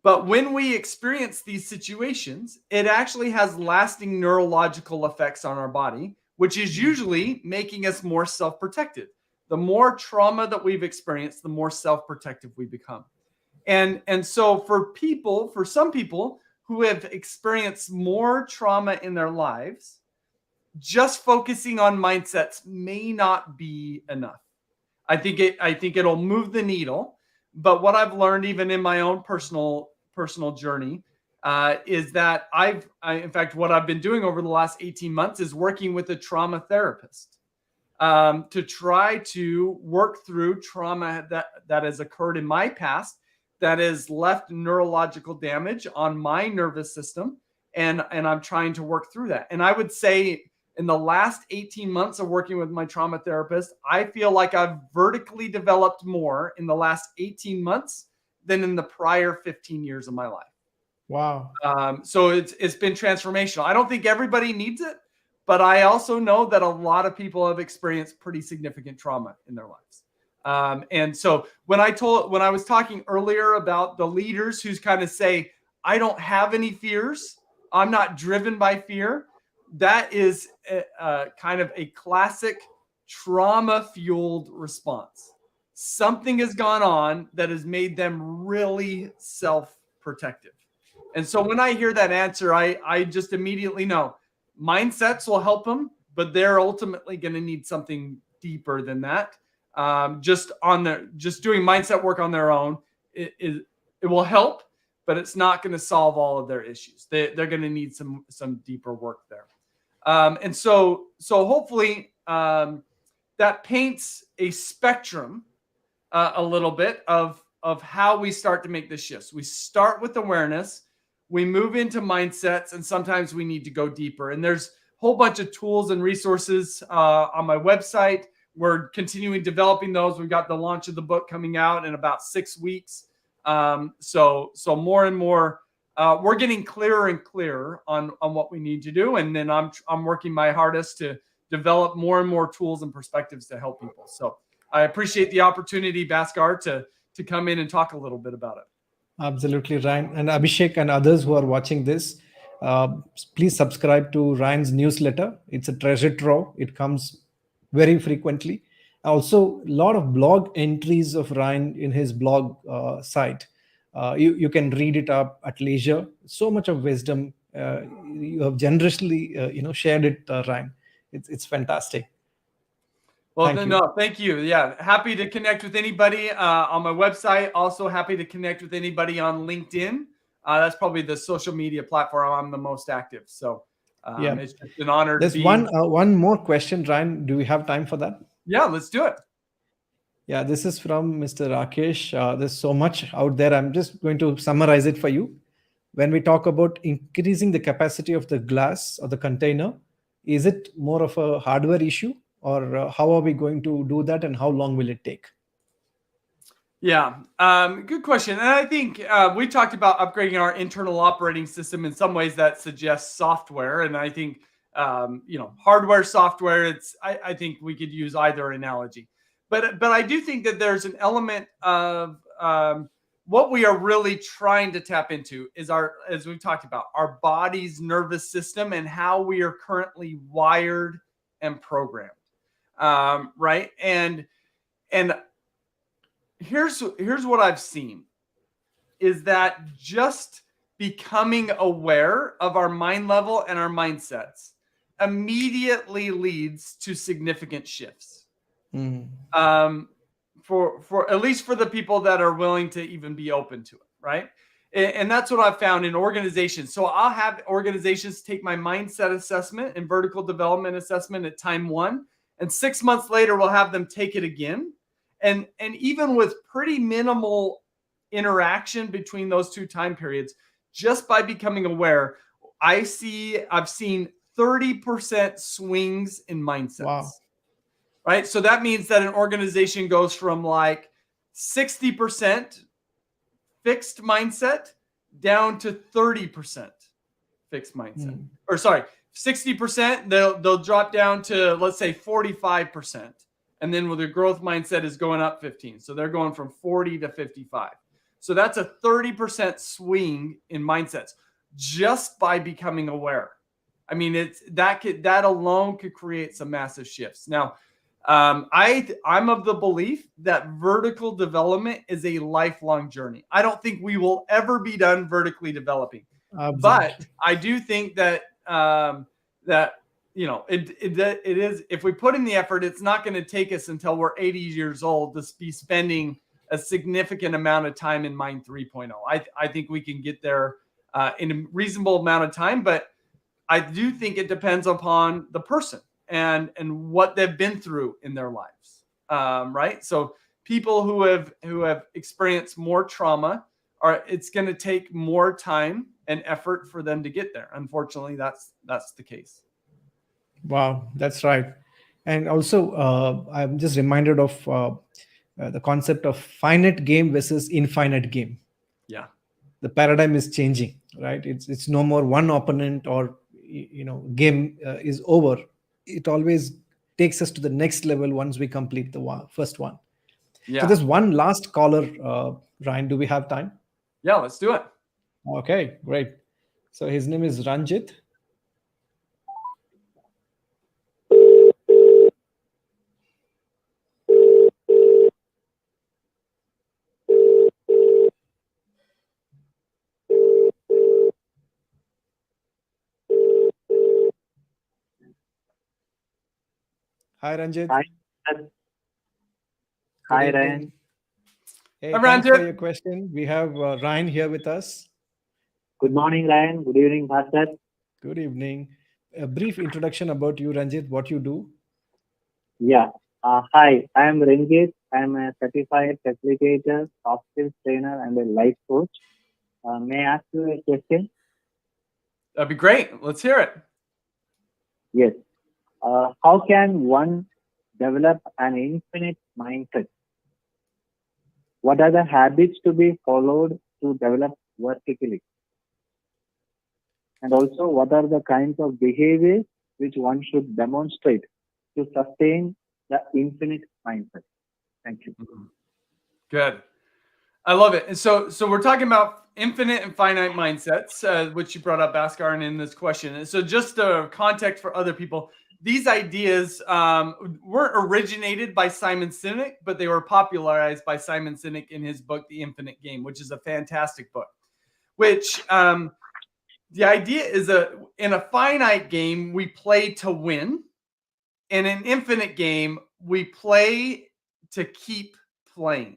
But when we experience these situations, it actually has lasting neurological effects on our body, which is usually making us more self-protective. The more trauma that we've experienced, the more self-protective we become. And so for some people who have experienced more trauma in their lives, just focusing on mindsets may not be enough. I think it'll move the needle. But what I've learned, even in my own personal journey, is that in fact, what I've been doing over the last 18 months is working with a trauma therapist to try to work through trauma that has occurred in my past, that has left neurological damage on my nervous system, and I'm trying to work through that. And I would say, in the last 18 months of working with my trauma therapist, I feel like I've vertically developed more in the last 18 months than in the prior 15 years of my life. Wow. So it's been transformational. I don't think everybody needs it, but I also know that a lot of people have experienced pretty significant trauma in their lives. And so when I was talking earlier about the leaders who's kind of say, I don't have any fears, I'm not driven by fear, that is kind of a classic trauma-fueled response. Something has gone on that has made them really self-protective. And so when I hear that answer, I just immediately know mindsets will help them, but they're ultimately going to need something deeper than that. Just doing mindset work on their own, it will help, but it's not going to solve all of their issues. They're going to need some deeper work there. And so hopefully that paints a spectrum a little bit of how we start to make the shifts. We start with awareness, we move into mindsets, and sometimes we need to go deeper. And there's a whole bunch of tools and resources on my website. We're continuing developing those. We've got the launch of the book coming out in about 6 weeks. So more and more, we're getting clearer and clearer on what we need to do. And then I'm working my hardest to develop more and more tools and perspectives to help people. So I appreciate the opportunity, Bhaskar, to come in and talk a little bit about it. Absolutely, Ryan. And Abhishek and others who are watching this, please subscribe to Ryan's newsletter. It's a treasure trove. It comes very frequently. Also, a lot of blog entries of Ryan in his blog site. You can read it up at leisure. So much of wisdom. You have generously shared it, Ryan. It's fantastic. Well, thank you. Yeah, happy to connect with anybody on my website. Also happy to connect with anybody on LinkedIn. That's probably the social media platform I'm the most active. So Yeah. it's just an honor There's to be. one more question, Ryan. Do we have time for that? Yeah, let's do it. Yeah, this is from Mr. Rakesh. There's so much out there. I'm just going to summarize it for you. When we talk about increasing the capacity of the glass or the container, is it more of a hardware issue, or how are we going to do that, and how long will it take? Yeah, good question. And I think we talked about upgrading our internal operating system. In some ways, that suggests software, and I think hardware, software. I think we could use either analogy, but I do think that there's an element of what we are really trying to tap into is as we've talked about, our body's nervous system and how we are currently wired and programmed, right? And here's what I've seen is that just becoming aware of our mind level and our mindsets immediately leads to significant shifts. For at least for the people that are willing to even be open to it, right? And that's what I've found in organizations. So I'll have organizations take my mindset assessment and vertical development assessment at time 1, and 6 months later we'll have them take it again. And even with pretty minimal interaction between those two time periods, just by becoming aware, I've seen 30% swings in mindsets. Wow. Right? So that means that an organization goes from like 60% fixed mindset down to 30% fixed mindset. Or sorry, 60%, they'll drop down to, let's say, 45%. And then with their growth mindset is going up 15. So they're going from 40 to 55. So that's a 30% swing in mindsets just by becoming aware. I mean, that alone could create some massive shifts. Now, I'm of the belief that vertical development is a lifelong journey. I don't think we will ever be done vertically developing. Absolutely. But I do think that it is, if we put in the effort, it's not going to take us until we're 80 years old to be spending a significant amount of time in Mind 3.0. I think we can get there in a reasonable amount of time, but I do think it depends upon the person and what they've been through in their lives, right? So people who have experienced more trauma, it's going to take more time and effort for them to get there. Unfortunately, that's the case. Wow, that's right. And also, I'm just reminded of the concept of finite game versus infinite game. Yeah, the paradigm is changing, right? It's no more one opponent or game is over. It always takes us to the next level once we complete the first one. yeah. So there's one last caller, Ryan. Do we have time? Yeah, let's do it. Okay, great. So his name is Ranjit. Hi, Ranjit. Hi. Hi, Good Ryan. evening. Hey, Hi, thanks Ranjit. for your question. We have Ryan here with us. Good morning, Ryan. Good evening, Bhaskar. Good evening. A brief introduction about you, Ranjit, what you do. Yeah. Hi, I am Ranjit. I am a certified facilitator, soft skills trainer, and a life coach. May I ask you a question? That'd be great. Let's hear it. Yes. How can one develop an infinite mindset? What are the habits to be followed to develop vertically? And also, what are the kinds of behaviors which one should demonstrate to sustain the infinite mindset? Thank you. Good. I love it. And so we're talking about infinite and finite mindsets, which you brought up, Bhaskar, in this question. And so just context for other people, these ideas weren't originated by Simon Sinek, but they were popularized by Simon Sinek in his book, The Infinite Game, which is a fantastic book, which the idea is in a finite game, we play to win. In an infinite game, we play to keep playing.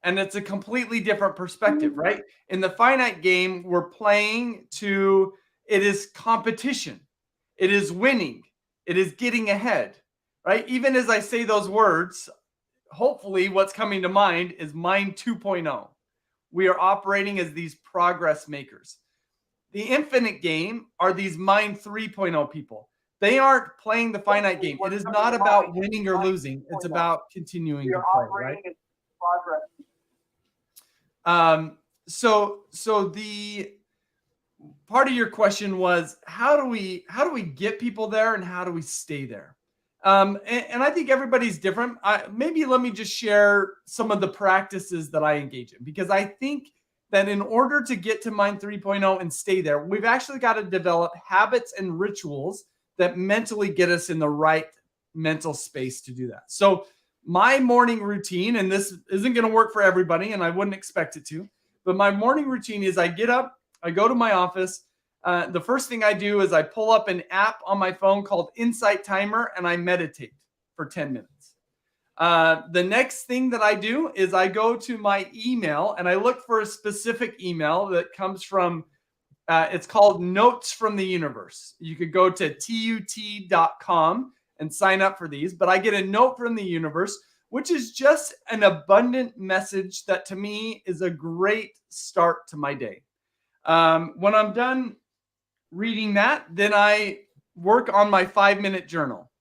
And it's a completely different perspective, right? In the finite game, we're playing to, it is competition. It is winning. It is getting ahead, right? Even as I say those words, hopefully what's coming to mind is Mind 2.0. We are operating as these progress makers. The infinite game are these Mind 3.0 people. They aren't playing the finite game. It is not about winning or losing. It's about continuing to play, right? So the part of your question was how do we get people there and how do we stay there? And I think everybody's different. Maybe let me just share some of the practices that I engage in, because I think that in order to get to Mind 3.0 and stay there, we've actually got to develop habits and rituals that mentally get us in the right mental space to do that. So my morning routine, and this isn't going to work for everybody, and I wouldn't expect it to, but my morning routine is I get up, I go to my office. The first thing I do is I pull up an app on my phone called Insight Timer, and I meditate for 10 minutes. The next thing that I do is I go to my email and I look for a specific email that comes from, it's called Notes from the Universe. You could go to tut.com and sign up for these, but I get a note from the universe, which is just an abundant message that to me is a great start to my day. When I'm done reading that, then I work on my 5-minute journal.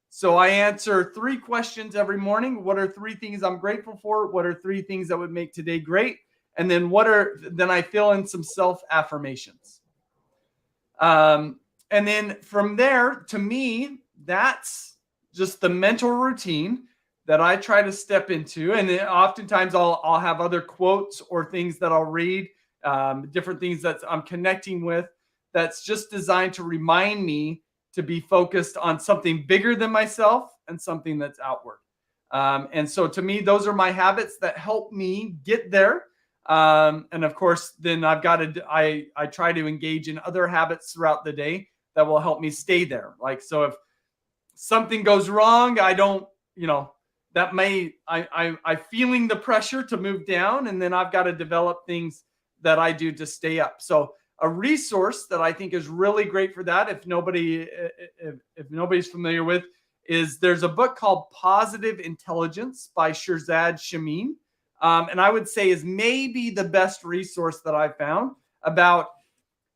So I answer 3 questions every morning. What are 3 things I'm grateful for? What are 3 things that would make today great? And then then I fill in some self-affirmations. And then from there, to me, that's just the mental routine that I try to step into. And then oftentimes I'll have other quotes or things that I'll read, different things that I'm connecting with, that's just designed to remind me to be focused on something bigger than myself and something that's outward. And so to me, those are my habits that help me get there. And of course, then I try to engage in other habits throughout the day that will help me stay there. Like, so if something goes wrong, I don't, that may, I feeling the pressure to move down, and then I've got to develop things that I do to stay up. So a resource that I think is really great for that, if nobody's familiar with, is there's a book called Positive Intelligence by Shirzad Chamine. And I would say is maybe the best resource that I've found about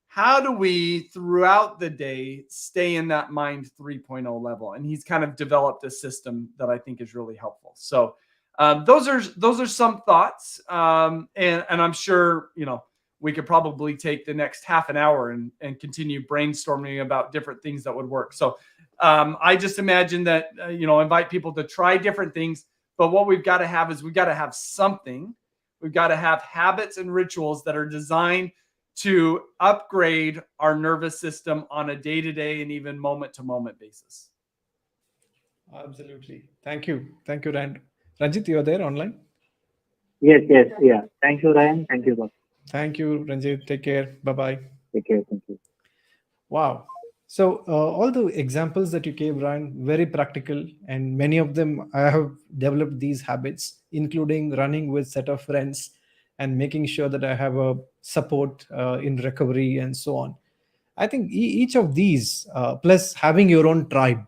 how do we throughout the day stay in that Mind 3.0 level. And he's kind of developed a system that I think is really helpful. So those are some thoughts. And I'm sure, we could probably take the next half an hour and continue brainstorming about different things that would work. So I just imagine that, invite people to try different things. But what we've got to have is we've got to have something. We've got to have habits and rituals that are designed to upgrade our nervous system on a day-to-day and even moment-to-moment basis. Absolutely. Thank you, Ryan. Ranjit, you're there online? Yes. Yeah. Thank you, Ryan. Thank you, Bob. Thank you, Ranjit. Take care. Bye-bye. Take care. Thank you. Wow. So all the examples that you gave, Ryan, very practical, and many of them I have developed these habits, including running with set of friends and making sure that I have a support in recovery and so on. I think each of these, plus having your own tribe,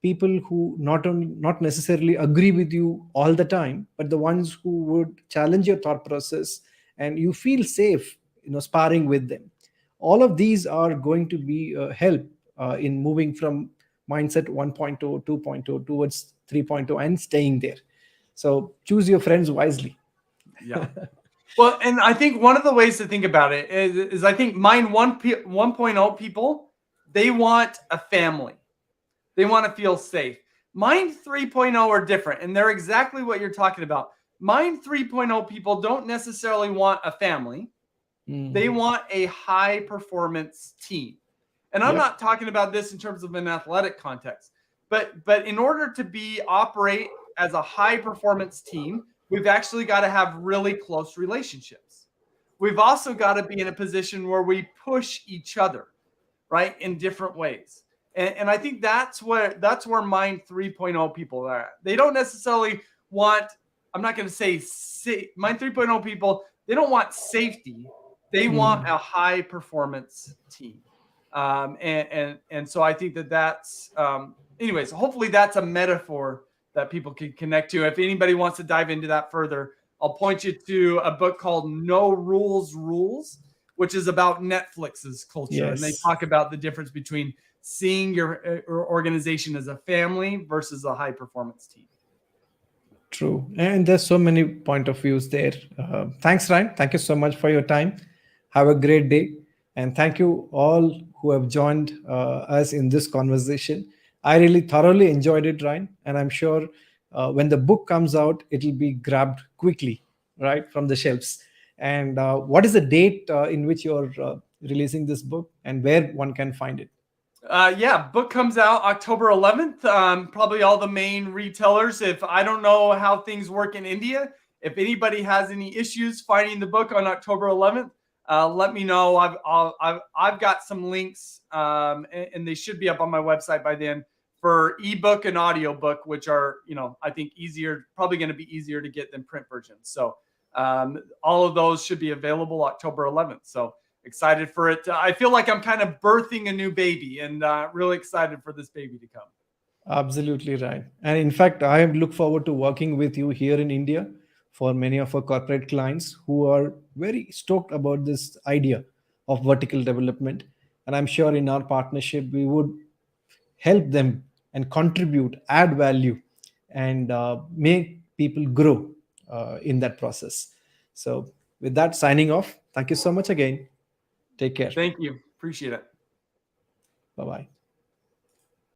people who not necessarily agree with you all the time, but the ones who would challenge your thought process and you feel safe, sparring with them. All of these are going to be help in moving from mindset 1.0, 2.0 towards 3.0 and staying there. So choose your friends wisely. Yeah. Well, and I think one of the ways to think about it is I think Mind 1.0 people, they want a family. They want to feel safe. Mind 3.0 are different, and they're exactly what you're talking about. Mind 3.0 people don't necessarily want a family. Mm-hmm. They want a high performance team. And I'm not talking about this in terms of an athletic context, but in order to operate as a high performance team, we've actually got to have really close relationships. We've also got to be in a position where we push each other, right, in different ways. And I think that's where Mind 3.0 people are at. They don't necessarily want I'm not going to say Mind 3.0 people, they don't want safety. They want a high performance team. And so I think that's anyways, hopefully that's a metaphor that people can connect to. If anybody wants to dive into that further, I'll point you to a book called No Rules Rules, which is about Netflix's culture. Yes. And they talk about the difference between seeing your organization as a family versus a high performance team. True. And there's so many point of views there. Thanks, Ryan. Thank you so much for your time. Have a great day. And thank you all who have joined us in this conversation. I really thoroughly enjoyed it, Ryan. And I'm sure when the book comes out, it'll be grabbed quickly, right, from the shelves. And what is the date in which you're releasing this book and where one can find it? Yeah, book comes out October 11th. Probably all the main retailers. If I don't know how things work in India, if anybody has any issues finding the book on October 11th, let me know. I've got some links, and they should be up on my website by then for ebook and audiobook, which are, I think probably going to be easier to get than print versions. So all of those should be available October 11th. So excited for it. I feel like I'm kind of birthing a new baby, and really excited for this baby to come. Absolutely right. And in fact, I look forward to working with you here in India for many of our corporate clients who are very stoked about this idea of vertical development. And I'm sure in our partnership, we would help them and contribute, add value, and make people grow in that process. So, with that, signing off. Thank you so much again. Take care. Thank you. Appreciate it. Bye bye.